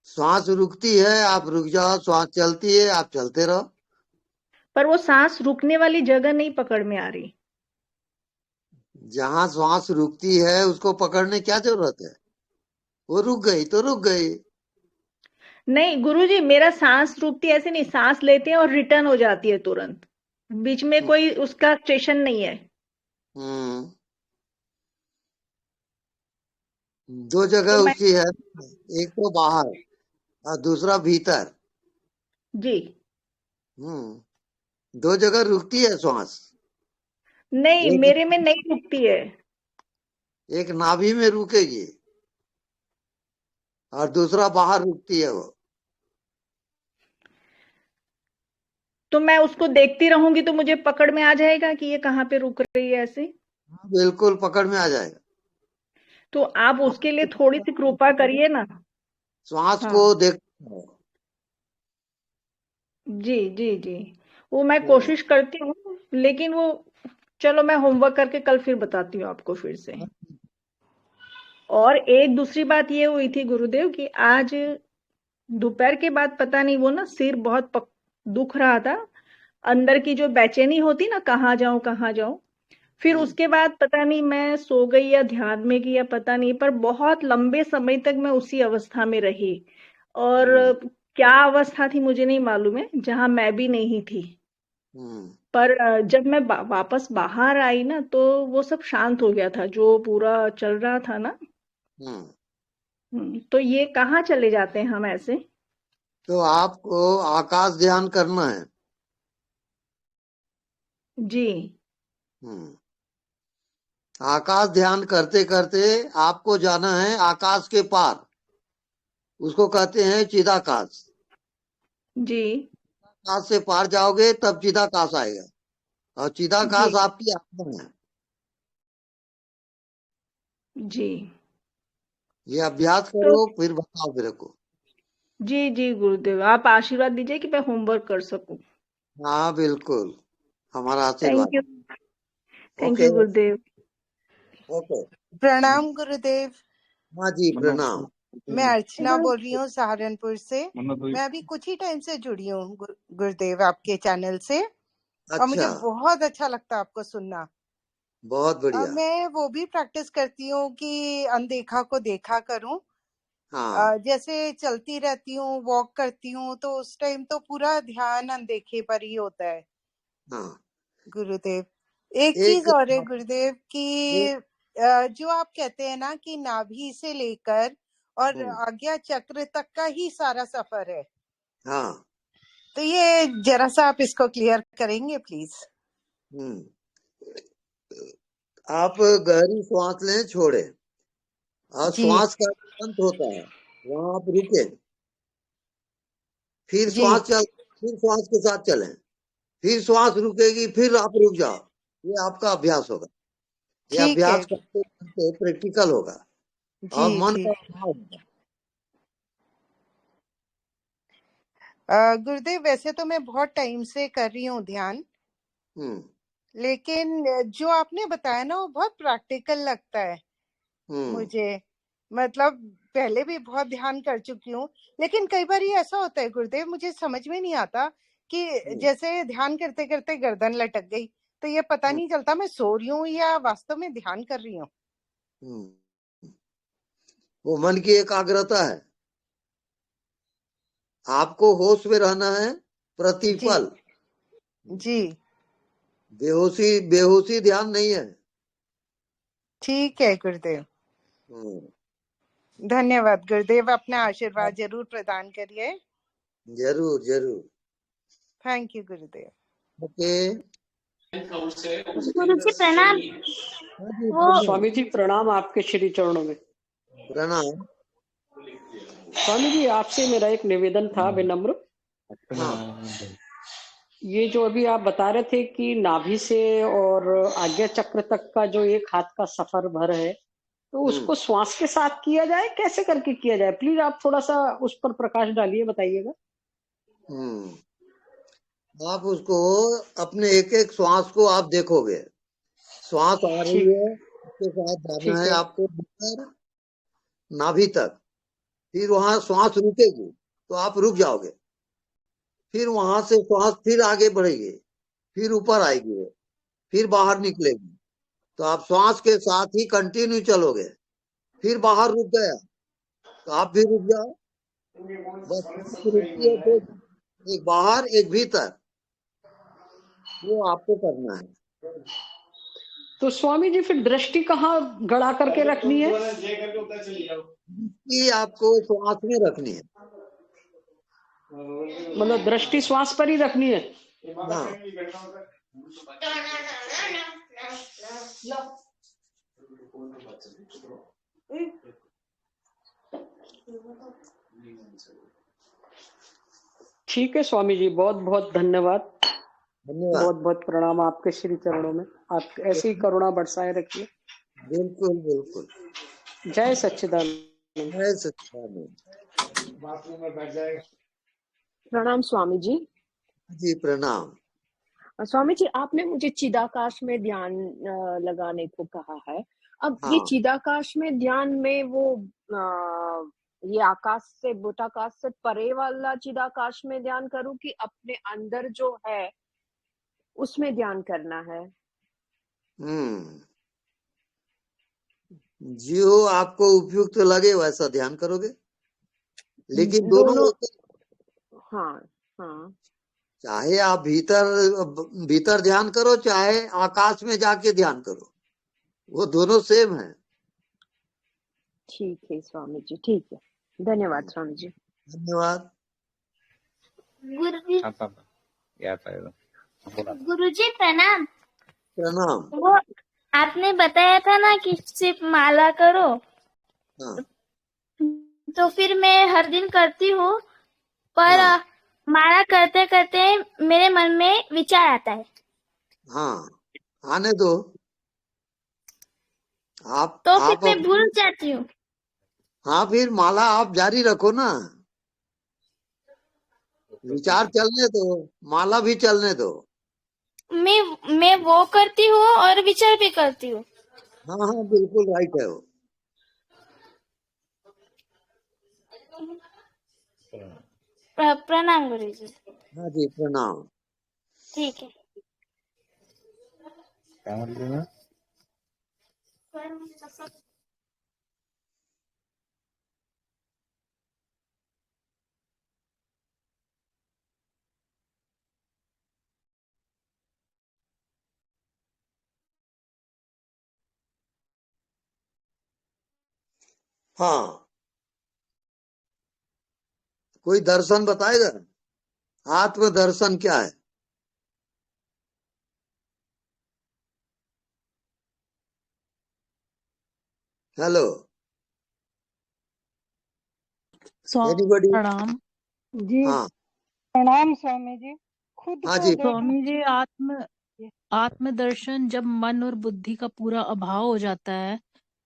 श्वास रुकती है, आप रुक जाओ। श्वास चलती है, आप चलते रहो। पर वो सांस रुकने वाली जगह नहीं पकड़ में आ रही। जहां श्वास रुकती है उसको पकड़ने क्या जरूरत है? वो रुक गई तो रुक गई। नहीं गुरुजी, मेरा सांस रुकती है ऐसे नहीं, सांस लेते हैं और रिटर्न हो जाती है तुरंत, बीच में कोई उसका स्टेशन नहीं है। दो जगह तो उसकी है, एक तो बाहर और दूसरा भीतर जी। दो जगह रुकती है श्वास। नहीं, मेरे में नहीं रुकती है। एक नाभि में रुकेगी और दूसरा बाहर रुकती है वो। तो मैं उसको देखती रहूंगी तो मुझे पकड़ में आ जाएगा कि ये कहाँ पे रुक रही है ऐसे? बिल्कुल पकड़ में आ जाएगा। तो आप उसके लिए थोड़ी सी कृपा करिए ना। श्वास को देख। जी जी जी, वो मैं कोशिश करती हूँ, लेकिन वो चलो मैं होमवर्क करके कल फिर बताती हूँ आपको फिर से। और एक दूसरी बात ये हुई थी गुरुदेव कि आज दोपहर के बाद पता नहीं वो ना सिर बहुत दुख रहा था, अंदर की जो बेचैनी होती ना, कहाँ जाऊं। फिर उसके बाद पता नहीं मैं सो गई या ध्यान में की या पता नहीं, पर बहुत लंबे समय तक मैं उसी अवस्था में रही। और क्या अवस्था थी मुझे नहीं मालूम है, जहां मैं भी नहीं थी। पर जब मैं वापस बाहर आई ना, तो वो सब शांत हो गया था जो पूरा चल रहा था ना। तो ये कहाँ चले जाते हैं हम ऐसे? तो आपको आकाश ध्यान करना है। जी। आकाश ध्यान करते करते आपको जाना है आकाश के पार, उसको कहते हैं चिदाकाश। जी। आकाश से पार जाओगे तब चिदाकाश आएगा, और चिदाकाश आपकी आत्मा है। जी, ये अभ्यास करो, फिर बताओ मेरे को। जी जी गुरुदेव, आप आशीर्वाद दीजिए कि मैं होमवर्क कर सकूं। हाँ बिल्कुल, हमारा आशीर्वाद। Thank you Gurudev. ओके, प्रणाम गुरुदेव। हाँ जी प्रणाम। मैं अर्चना बोल रही हूँ सहारनपुर से। मैं अभी कुछ ही टाइम से जुड़ी हूँ गुरुदेव आपके चैनल से। और मुझे बहुत अच्छा लगता है आपको सुनना। बहुत बढ़िया। मैं वो भी प्रैक्टिस करती हूँ कि अनदेखा को देखा करूँ। जैसे चलती रहती हूँ, वॉक करती हूँ, तो उस टाइम तो पूरा ध्यान अनदेखे पर ही होता है। गुरुदेव एक चीज और है गुरुदेव कि जो आप कहते हैं ना कि नाभि से लेकर और आज्ञा चक्र तक का ही सारा सफर है। तो ये जरा सा आप इसको क्लियर करेंगे प्लीज? आप गहरी श्वास लें, छोड़े, और श्वास का अंत होता है वहां आप रुके, फिर श्वास फिर श्वास के साथ चलें, फिर श्वास रुकेगी, फिर आप रुक जाओ। ये आपका अभ्यास होगा। ये अभ्यास करते करते प्रैक्टिकल होगा और मन का भाव होगा। गुरुदेव वैसे तो मैं बहुत टाइम से कर रही हूँ ध्यान, लेकिन जो आपने बताया ना वो बहुत प्रैक्टिकल लगता है मुझे। मतलब पहले भी बहुत ध्यान कर चुकी हूँ, लेकिन कई बार ये ऐसा होता है गुरुदेव, मुझे समझ में नहीं आता कि जैसे ध्यान करते करते गर्दन लटक गई, तो ये पता नहीं चलता मैं सो रही हूँ या वास्तव में ध्यान कर रही हूँ। वो मन की एकाग्रता है। आपको होश में रहना है प्रतिपल। जी। बेहोशी ध्यान नहीं है। ठीक है गुरुदेव, धन्यवाद गुरुदेव। अपना आशीर्वाद जरूर प्रदान करिए। जरूर जरूर। Thank you Gurudev. ओके। गुरु जी प्रणाम। स्वामी जी प्रणाम आपके श्री चरणों में। प्रणाम। स्वामी जी आपसे मेरा एक निवेदन था विनम्र। हाँ। ये जो अभी आप बता रहे थे कि नाभि से और आज्ञा चक्र तक का जो एक हाथ का सफर भर है, तो उसको श्वास के साथ किया जाए, कैसे करके किया जाए? प्लीज आप थोड़ा सा उस पर प्रकाश डालिए, बताइएगा। आप उसको अपने एक एक श्वास को आप देखोगे, श्वास आ रही है, उसके साथ जाना है आपको भीतर नाभि तक, फिर वहां श्वास रुकेगी तो आप रुक जाओगे, फिर वहां से श्वास फिर आगे बढ़ेगी, फिर ऊपर आएगी, फिर बाहर निकलेगी, तो आप श्वास के साथ ही कंटिन्यू चलोगे। फिर बाहर रुक गया तो आप भी रुक जाओ, बस रुकती है तो एक बाहर एक भीतर, वो आपको करना है। तो स्वामी जी फिर दृष्टि कहाँ गड़ा करके रखनी है? दृष्टि आपको श्वास में रखनी है, मतलब दृष्टि श्वास पर ही रखनी है। हाँ। ठीक है स्वामी जी, बहुत बहुत धन्यवाद। बहुत बहुत प्रणाम आपके श्री चरणों में। आप ऐसी ही करुणा बरसाए रखिए। बिल्कुल बिल्कुल। जय सच्चिदानंद। जय सच्चिदानंद। प्रणाम स्वामी जी। जी प्रणाम। स्वामी जी आपने मुझे चिदाकाश में ध्यान लगाने को कहा है। अब हाँ। ये चिदाकाश में ध्यान में वो ये आकाश से भूताकाश से परे वाला चिदाकाश में ध्यान करूं कि अपने अंदर जो है उसमें ध्यान करना है? जो आपको उपयुक्त लगे वैसा ध्यान करोगे, लेकिन दोनों हाँ हाँ, चाहे आप भीतर ध्यान करो, चाहे आकाश में जाके ध्यान करो, वो दोनों सेम है। ठीक है स्वामी जी, ठीक है, धन्यवाद स्वामी जी। धन्यवाद। गुरुजी प्रणाम। प्रणाम। वो आपने बताया था ना कि सिर्फ माला करो। हाँ। तो फिर मैं हर दिन करती हूँ, पर माला करते करते मेरे मन में विचार आता है। हाँ, आने दो। आप तो फिर मैं भूल जाती हूँ। हाँ, फिर माला आप जारी रखो ना, विचार चलने दो, माला भी चलने दो। मैं वो करती हूँ और विचार भी करती हूँ। हाँ हाँ बिल्कुल राइट है वो। प्रणाम गुरुजी। हाँ जी प्रणाम। ठीक है। हाँ, कोई दर्शन बताएगा? आत्म दर्शन क्या है? हेलो, प्रणाम जी। हाँ प्रणाम स्वामी जी। खुद हाँ को जी। स्वामी जी आत्मदर्शन जब मन और बुद्धि का पूरा अभाव हो जाता है,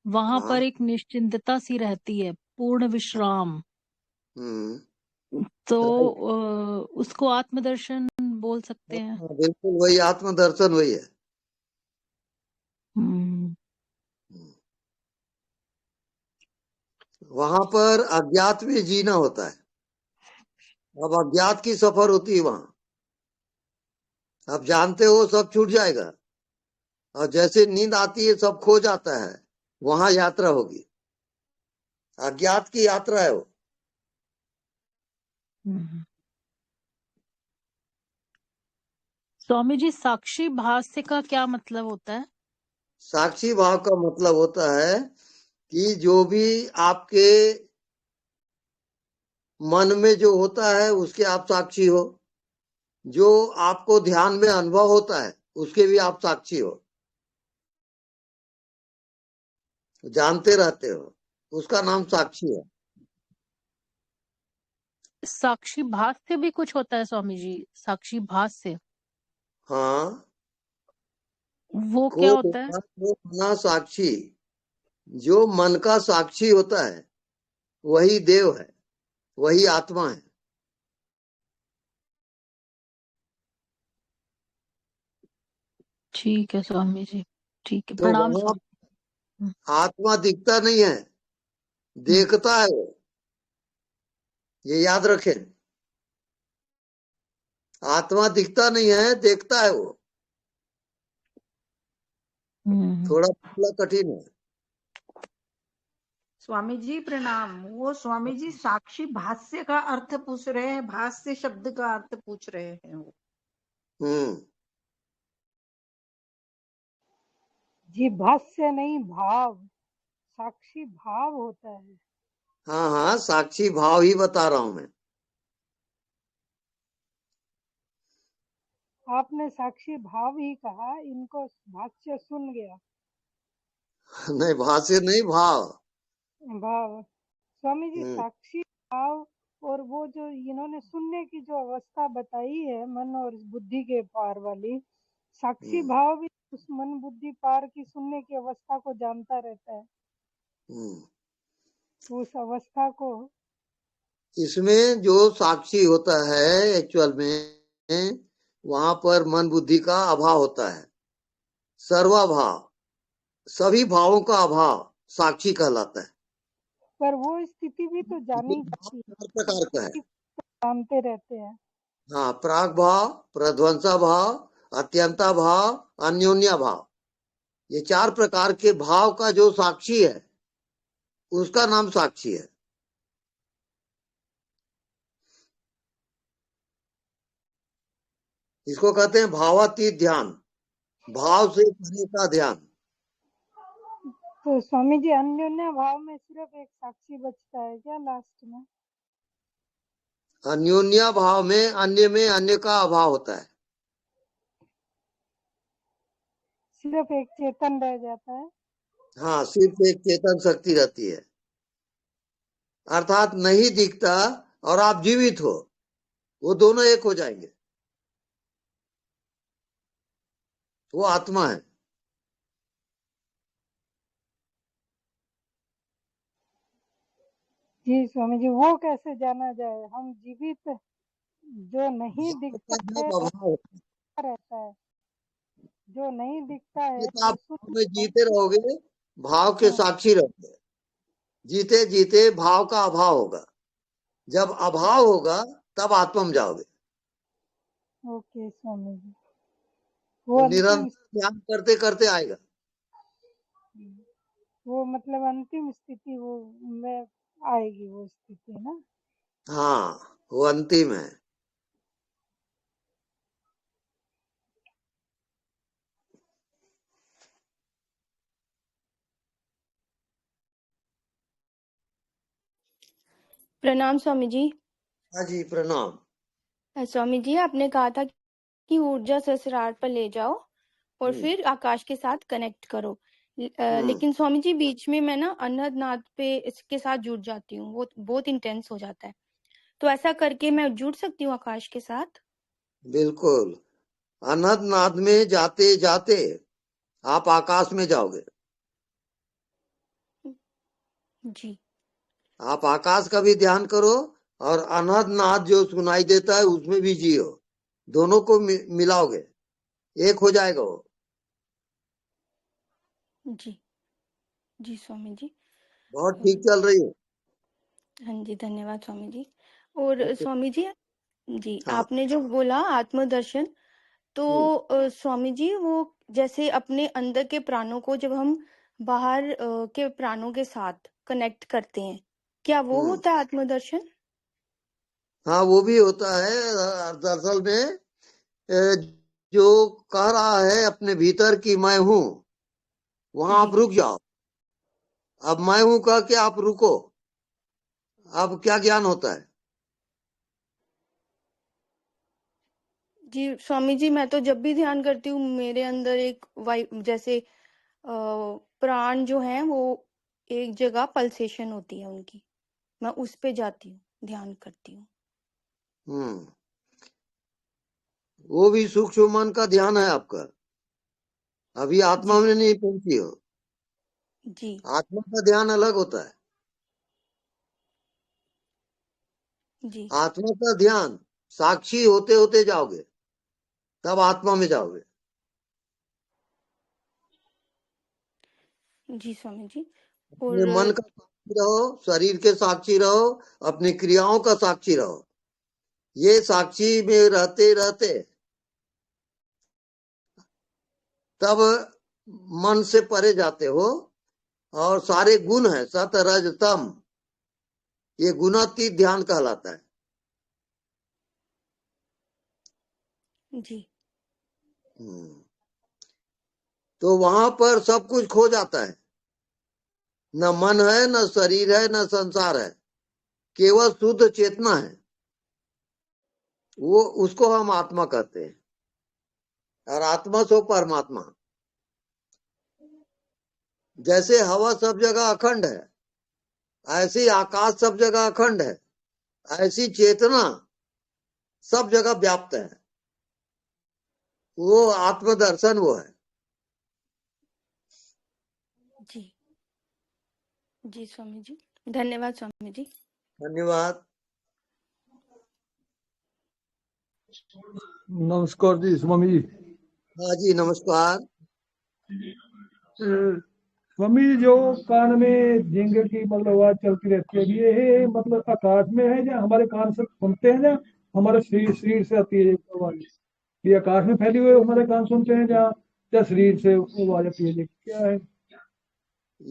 वहां पर एक निश्चिंतता सी रहती है, पूर्ण विश्राम। तो उसको आत्मदर्शन बोल सकते हैं। बिल्कुल वही आत्मदर्शन वही है। वहां पर अज्ञात में जीना होता है। अब अज्ञात की सफर होती है वहां, अब जानते हो सब छूट जाएगा, और जैसे नींद आती है सब खो जाता है, वहां यात्रा होगी, अज्ञात की यात्रा है वो। स्वामी जी साक्षी भाष्य का क्या मतलब होता है? साक्षी भाव का मतलब होता है कि जो भी आपके मन में जो होता है उसके आप साक्षी हो, जो आपको ध्यान में अनुभव होता है उसके भी आप साक्षी हो, जानते रहते हो, उसका नाम साक्षी है। साक्षी भास से भी कुछ होता है स्वामी जी? साक्षी भास से हाँ, वो क्या होता है? वो बना साक्षी, जो मन का साक्षी होता है वही देव है, वही आत्मा है। ठीक है स्वामी जी, ठीक है, तो प्रणाम वहां स्वामी। आत्मा दिखता नहीं है, देखता है वो, ये याद रखें। आत्मा दिखता नहीं है, देखता है वो। थोड़ा कठिन है। स्वामी जी प्रणाम। वो स्वामी जी साक्षी भाष्य का अर्थ पूछ रहे हैं, भाष्य शब्द का अर्थ पूछ रहे हैं वो। जी भाष्य नहीं, भाव, साक्षी भाव होता है। हाँ हाँ, साक्षी भाव ही बता रहा हूं मैं। आपने साक्षी भाव ही कहा, इनको भाष्य सुन गया। नहीं, भाष्य नहीं, भाव। भाव। स्वामी जी साक्षी भाव और वो जो इन्होंने सुनने की जो अवस्था बताई है मन और बुद्धि के पार वाली, साक्षी भाव भी उस मन बुद्धि पार की सुनने की अवस्था को जानता रहता है। उस अवस्था को, इसमें जो साक्षी होता है एक्चुअल में, वहां पर मन बुद्धि का अभाव होता है। सर्वाभाव, सभी भावों का अभाव साक्षी कहलाता है। पर वो स्थिति भी तो जानी जाती है, प्रकार का है, जानते रहते हैं। हाँ, प्राग भाव, प्रध्वंसा भाव, अत्यंता भाव, अन्योन्या भाव, ये 4 प्रकार के भाव का जो साक्षी है उसका नाम साक्षी है। इसको कहते हैं भावातीत ध्यान, भाव से परे का ध्यान। तो स्वामी जी अन्योन्या भाव में सिर्फ एक साक्षी बचता है क्या लास्ट में? अन्योन्या भाव में अन्य का अभाव होता है। सिर्फ एक चेतन रह जाता है। हाँ, सिर्फ एक चेतन शक्ति रहती है, अर्थात नहीं दिखता और आप जीवित हो, वो दोनों एक हो जाएंगे, वो आत्मा है। जी स्वामी जी, वो कैसे जाना जाए? हम जीवित जो नहीं दिखता है रहता है, जो नहीं दिखता है आप में जीते रहोगे, भाव के साक्षी रहोगे, जीते जीते भाव का अभाव होगा, जब अभाव होगा तब आत्मा में जाओगे। ओके स्वामी जी, वो निरंतर ध्यान करते करते आएगा। वो मतलब अंतिम स्थिति वो में आएगी, वो स्थिति ना। हाँ, वो अंतिम है। प्रणाम स्वामी जी। हाँ जी, प्रणाम। स्वामी जी, आपने कहा था कि ऊर्जा ससुराल पर ले जाओ और फिर आकाश के साथ कनेक्ट करो। लेकिन स्वामी जी बीच में मैं ना अनहद नाद पे इसके साथ जुड़ जाती हूँ, वो बहुत इंटेंस हो जाता है। तो ऐसा करके मैं जुड़ सकती हूँ आकाश के साथ? बिल्कुल, अनहद नाद में जाते जाते आप आकाश में जाओगे। जी। आप आकाश का भी ध्यान करो और अनहद नाद जो सुनाई देता है उसमें भी जियो, दोनों को मिलाओगे, एक हो जाएगा वो। जी जी स्वामी जी, बहुत ठीक चल रही है। हाँ जी, धन्यवाद स्वामी जी। और स्वामी जी, जी आपने जो बोला आत्मदर्शन, तो स्वामी जी वो जैसे अपने अंदर के प्राणों को जब हम बाहर के प्राणों के साथ कनेक्ट करते हैं, क्या वो होता है आत्मदर्शन? हाँ, वो भी होता है। दरअसल में जो कह रहा है अपने भीतर कि मैं हूं, वहां आप रुक जाओ। अब मैं हूं कह के आप रुको, अब क्या ज्ञान होता है? जी स्वामी जी, मैं तो जब भी ध्यान करती हूँ मेरे अंदर एक जैसे प्राण जो है वो एक जगह पल्सेशन होती है उनकी, मैं उस पे जाती हूँ, ध्यान करती हूँ। वो भी सूक्ष्म मन का ध्यान है आपका, अभी आत्मा में नहीं पहुंची हो। जी आत्मा का ध्यान अलग होता है। जी आत्मा का ध्यान साक्षी होते होते जाओगे, तब आत्मा में जाओगे। जी स्वामी जी। अपने मन और का साक्षी रहो, शरीर के साक्षी रहो, अपनी क्रियाओं का साक्षी रहो। ये साक्षी में रहते रहते तब मन से परे जाते हो, और सारे गुण है सत रज तम, ये गुणातीत ध्यान कहलाता है। जी तो वहां पर सब कुछ खो जाता है, न मन है, न शरीर है, न संसार है, केवल शुद्ध चेतना है। वो उसको हम आत्मा कहते हैं, और आत्मा सो परमात्मा। जैसे हवा सब जगह अखंड है, ऐसी आकाश सब जगह अखंड है, ऐसी चेतना सब जगह व्याप्त है। वो आत्मदर्शन वो है। जी जी स्वामी जी, धन्यवाद स्वामी जी। धन्यवाद। नमस्कार जी स्वामी जी। हाँ जी नमस्कार। स्वामी जी, जो कान में झिंगे की मतलब आवाज चलती रहती है, ये मतलब आकाश में है या हमारे कान से सुनते हैं, या हमारे शरीर से आती है ये आवाज? ये आकाश में फैली हुई हमारे कान सुनते हैं, या शरीर से आवाज आती है, क्या है?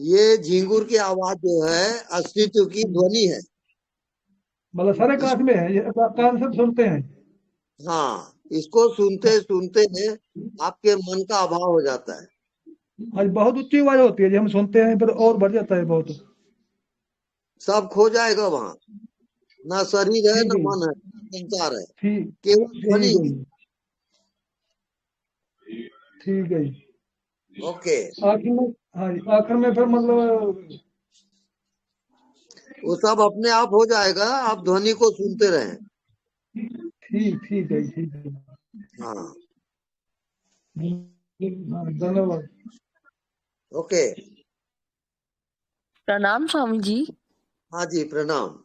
ये झिंगुर की आवाज जो है अस्तित्व की ध्वनि है। मतलब सारे कान में है, ये कान से सुनते हैं? हाँ, इसको सुनते सुनते आपके मन का अभाव हो जाता है। आज बहुत ऊंची आवाज होती है, जो हम सुनते हैं फिर और बढ़ जाता है बहुत। सब खो जाएगा वहां, ना शरीर है, ना मन है, ना संसार है, केवल ध्वनि है। ठीक है। ओके। आखिर में, हाँ आखिर में फिर मतलब वो सब अपने आप हो जाएगा, आप ध्वनि को सुनते रहें। ठीक है, ठीक है। हाँ धन्यवाद। ओके। प्रणाम स्वामी जी। हाँ जी प्रणाम।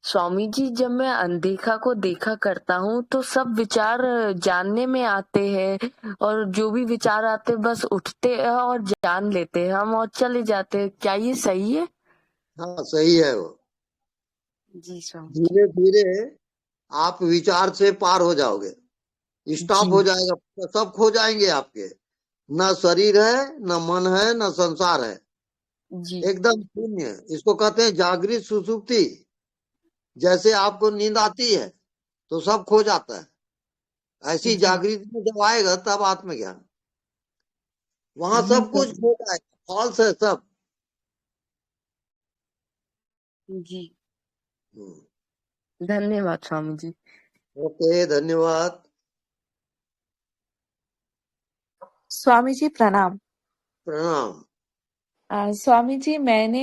स्वामी जी, जब मैं अनदेखा को देखा करता हूँ तो सब विचार जानने में आते हैं, और जो भी विचार आते बस उठते हैं और जान लेते हैं हम और चले जाते हैं। क्या ये सही है? हाँ सही है वो। जी स्वामी। धीरे धीरे आप विचार से पार हो जाओगे, स्टॉप हो जाएगा, सब खो जाएंगे आपके। न शरीर है, न मन है, न संसार है, एकदम शून्य। इसको कहते हैं जागृत सुसुप्ति। जैसे आपको नींद आती है तो सब खो जाता है, ऐसी जागृति में जब आएगा तब आत्मज्ञान। वहां सब कुछ खो जाएगा, फॉल्स है सब। जी धन्यवाद स्वामी जी। ओके धन्यवाद। स्वामी जी प्रणाम। प्रणाम। स्वामी जी, मैंने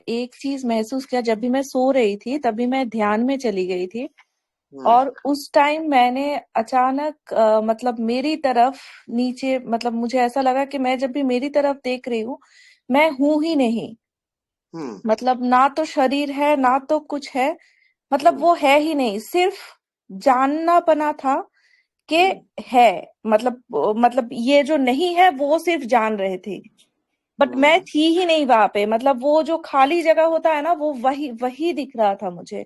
एक चीज महसूस किया, जब भी मैं सो रही थी तभी मैं ध्यान में चली गई थी, और उस टाइम मैंने अचानक मतलब मेरी तरफ नीचे, मतलब मुझे ऐसा लगा कि मैं जब भी मेरी तरफ देख रही हूँ मैं हूं ही नहीं। मतलब ना तो शरीर है ना तो कुछ है, मतलब वो है ही नहीं, सिर्फ जानना पना था कि है। मतलब ये जो नहीं है वो सिर्फ जान रहे थे, बट मैं थी ही नहीं वहां पे। मतलब वो जो खाली जगह होता है ना, वो वही दिख रहा था मुझे।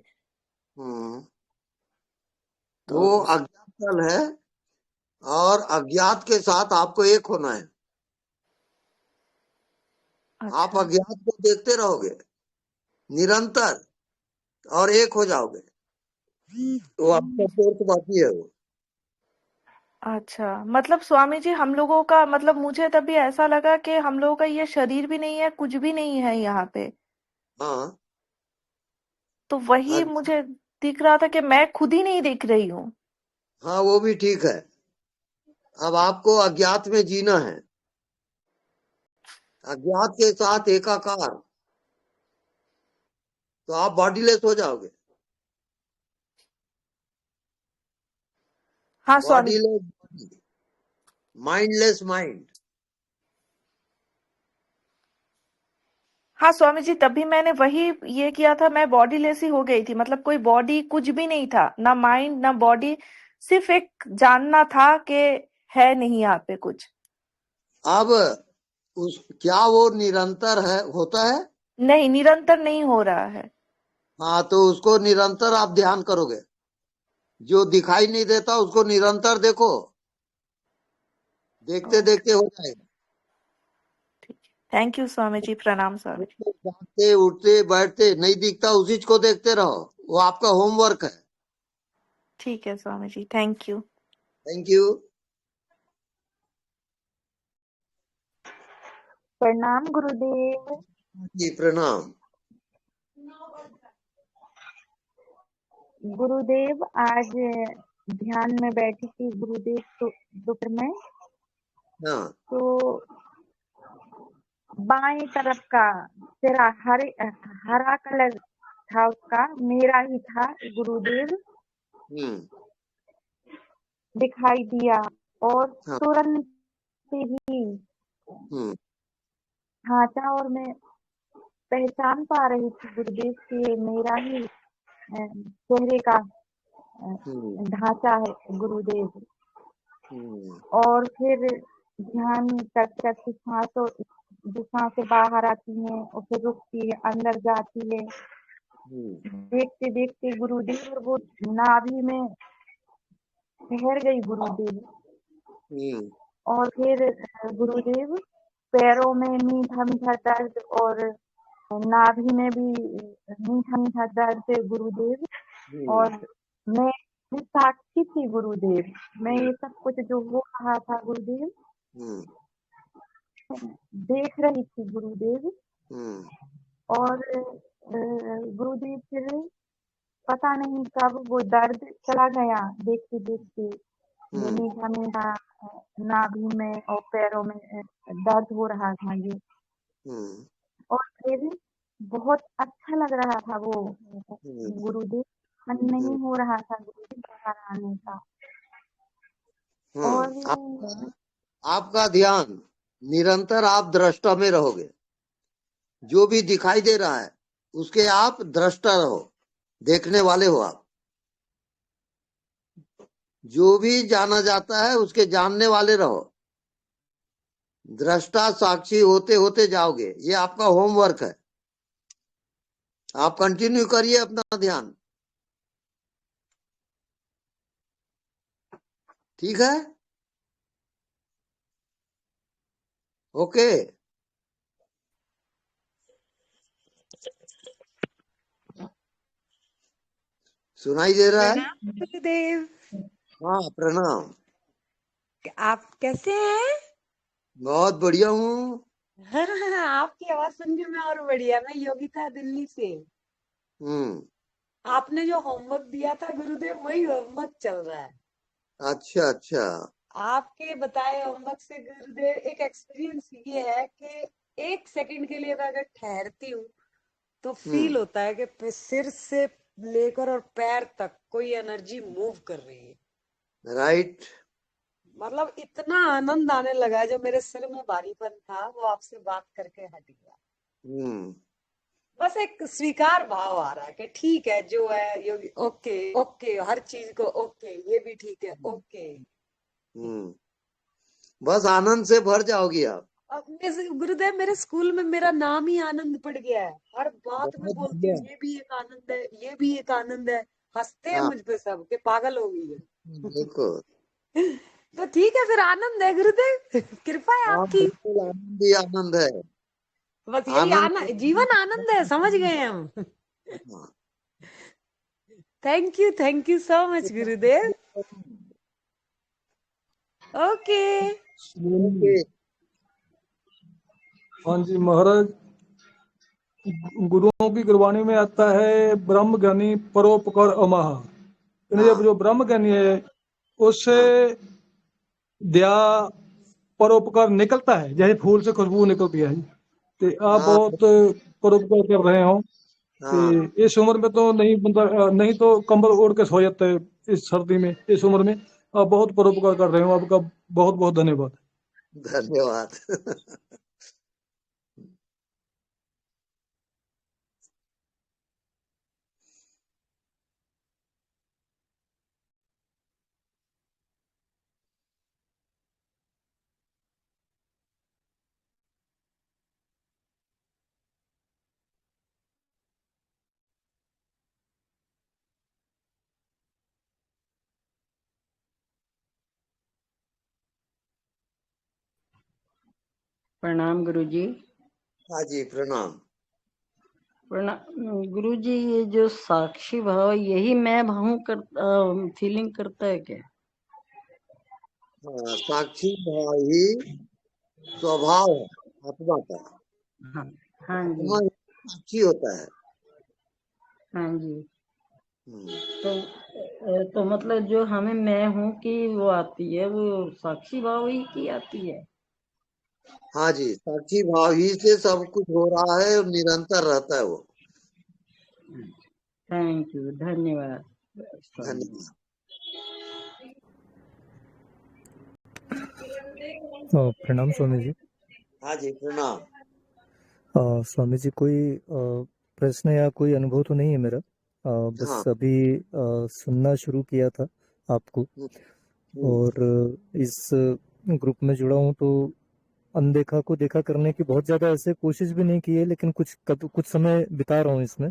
वो अज्ञात काल है, और अज्ञात के साथ आपको एक होना है। आप अज्ञात को देखते रहोगे निरंतर और एक हो जाओगे, तो आपका कोर्स बाकी है वो। अच्छा, मतलब स्वामी जी हम लोगों का, मतलब मुझे तभी ऐसा लगा कि हम लोगों का ये शरीर भी नहीं है, कुछ भी नहीं है यहाँ पे। हाँ तो वही मुझे दिख रहा था कि मैं खुद ही नहीं दिख रही हूँ। हाँ वो भी ठीक है। अब आपको अज्ञात में जीना है, अज्ञात के साथ एकाकार, तो आप बॉडीलेस हो जाओगे। हाँ स्वामी, बॉडीलेस बॉडी, माइंडलेस माइंड। हाँ स्वामी जी, तभी मैंने वही ये किया था, मैं बॉडी लेस ही हो गई थी, मतलब कोई बॉडी कुछ भी नहीं था, ना माइंड ना बॉडी, सिर्फ एक जानना था कि है नहीं यहाँ पे कुछ। अब क्या वो निरंतर है, होता है? नहीं, निरंतर नहीं हो रहा है। हाँ, तो उसको निरंतर आप ध्यान करोगे। जो दिखाई नहीं देता उसको निरंतर देखो, देखते देखते हो जाएगा। थैंक यू स्वामी जी, प्रणाम स्वामी जी। जागते उठते बैठते नहीं दिखता, उसी को देखते रहो, वो आपका होमवर्क है। ठीक है Swami ji, thank you. Thank you. प्रणाम गुरुदेव जी प्रणाम। गुरुदेव, आज ध्यान में बैठी थी गुरुदेव तो दोपहर में, हाँ तो बाएं तरफ का तेरा हरा कलर था, उसका मेरा ही था गुरुदेव, दिखाई दिया और हाँ। तुरंत से ही ढांचा, और मैं पहचान पा रही थी गुरुदेव कि मेरा ही चेहरे का ढांचा है गुरुदेव। और फिर ध्यान करते करते सांसें बाहर आती हैं और फिर रुकती है, अंदर जाती है, देखते देखते गुरुदेव वो नाभि में ठहर गई गुरुदेव। और फिर गुरुदेव पैरों में मीठा मीठा दर्द और नाभि में भी मीठा मीठा दर्द है गुरुदेव। और मैं साक्षी थी गुरुदेव, मैं ये सब कुछ जो हो रहा था गुरुदेव देख रही थी गुरुदेव। और गुरुदेव फिर पता नहीं कब वो दर्द चला गया, देखते देखते मीठा मीठा नाभि में और पैरों में दर्द हो रहा था ये। और फिर बहुत अच्छा लग रहा था वो गुरुदेव, मन नहीं हो रहा था गुरुदेव बाहर आने का। और आपका ध्यान निरंतर आप दृष्टा में रहोगे, जो भी दिखाई दे रहा है उसके आप दृष्टा रहो, देखने वाले हो आप। जो भी जाना जाता है उसके जानने वाले रहो, दृष्टा साक्षी होते होते जाओगे। ये आपका होमवर्क है, आप कंटिन्यू करिए अपना ध्यान। ठीक है, ओके। सुनाई दे रहा है? प्रणाम गुरुदेव। हाँ प्रणाम। आप कैसे हैं? बहुत बढ़िया हूँ। आपकी आवाज सुन के मैं और बढ़िया। मैं योगिता दिल्ली से। आपने जो होमवर्क दिया था गुरुदेव, वही होमवर्क चल रहा है। अच्छा अच्छा। आपके बताए होमवर्क से गुरुदेव एक एक्सपीरियंस ये है कि 1 सेकंड के लिए मैं अगर ठहरती हूँ तो फील होता है कि सिर से लेकर और पैर तक कोई एनर्जी मूव कर रही है। राइट। मतलब इतना आनंद आने लगा, जो मेरे सिर में भारीपन था वो आपसे बात करके हट गया। बस एक स्वीकार भाव आ रहा है कि ठीक है जो है योगी, ओके ओके, हर चीज को ओके, ये भी ठीक है, ओके। बस आनंद से भर जाओगी आप। गुरुदेव, मेरे स्कूल में मेरा नाम ही आनंद पड़ गया है। हर बात में बोलती हूँ ये भी एक आनंद है, ये भी एक आनंद है। हंसते हैं मुझ पे सब के पागल हो गई है। देखो तो ठीक है, फिर आनंद है गुरुदेव, कृपा है आपकी। आनंद ही आनंद है, बस यही आनंद, जीवन आनंद है, समझ गए हम। Thank you so much Gurudev. Okay. हाँ जी महाराज, गुरुओं की गुरबाणी में आता है ब्रह्म ज्ञानी परोपकार अमाह। जब जो ब्रह्म ज्ञानी है उससे दया परोपकार निकलता है, जैसे फूल से खुशबू निकलती है। तो आप बहुत परोपकार कर रहे हो। कि इस उम्र में तो नहीं, बंदा नहीं तो कंबल ओढ़ के सो जाता है इस सर्दी में, इस उम्र में। आप बहुत परोपकार कर रहे हो, आपका बहुत बहुत धन्यवाद। धन्यवाद। प्रणाम गुरुजी। हाँ जी प्रणाम। प्रणाम गुरुजी। ये जो साक्षी भाव यही मैं भाव फीलिंग करता है क्या? हाँ, साक्षी भाव ही स्वभाव है आत्मा का। हाँ हाँ जी। आत्मा साक्षी होता है। हाँ जी। तो मतलब जो हमें मैं हूँ कि वो आती है, वो साक्षी भाव ही की आती है। हाँ जी, साक्षी भाव ही से सब कुछ हो रहा है और निरंतर रहता है वो। थैंक यू, धन्यवाद। धन्यवाद। प्रणाम स्वामी जी। हाँ जी प्रणाम। स्वामी जी कोई प्रश्न या कोई अनुभव तो नहीं है मेरा, बस हाँ। अभी सुनना शुरू किया था आपको, और इस ग्रुप में जुड़ा हूँ तो अनदेखा को देखा करने की बहुत ज्यादा ऐसे कोशिश भी नहीं की है, लेकिन कुछ समय बिता रहा हूँ इसमें।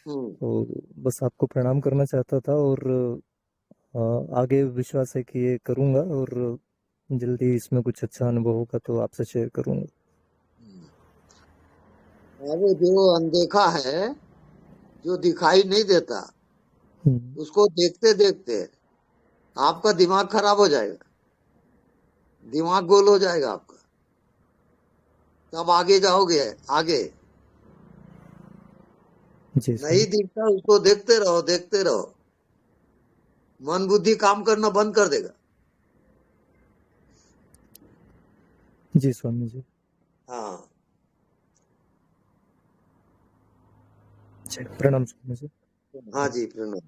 तो बस आपको प्रणाम करना चाहता था, और आगे विश्वास है कि ये करूँगा, और जल्दी इसमें कुछ अच्छा अनुभव होगा तो आपसे शेयर करूँगा। अरे जो अनदेखा है, जो दिखाई नहीं देता, उसको देखते देखते आपका दिमाग खराब हो जाएगा, दिमाग गोल हो जाएगा आपका, तब आगे जाओगे। आगे नहीं दिखता उसको देखते रहो, देखते रहो, मन बुद्धि काम करना बंद कर देगा। जी स्वामी जी। हाँ प्रणाम स्वामी जी। हाँ जी प्रणाम।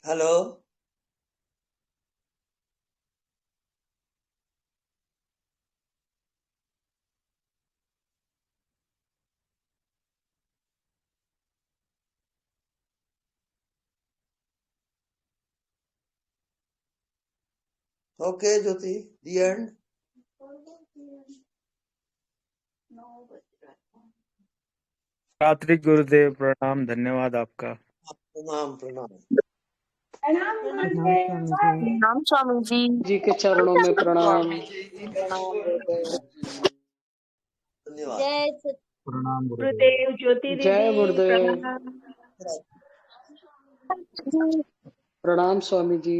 Hello. Okay Jyoti, the and. रात्रि गुरुदेव, प्रणाम, धन्यवाद आपका। प्रणाम प्रणाम। प्रणाम स्वामी जी। जी के चरणों में प्रणाम। धन्यवाद। जय प्रणाम गुरुदेव। ज्योति जय दीदी गुरुदेव। प्रणाम। प्रणाम स्वामी जी।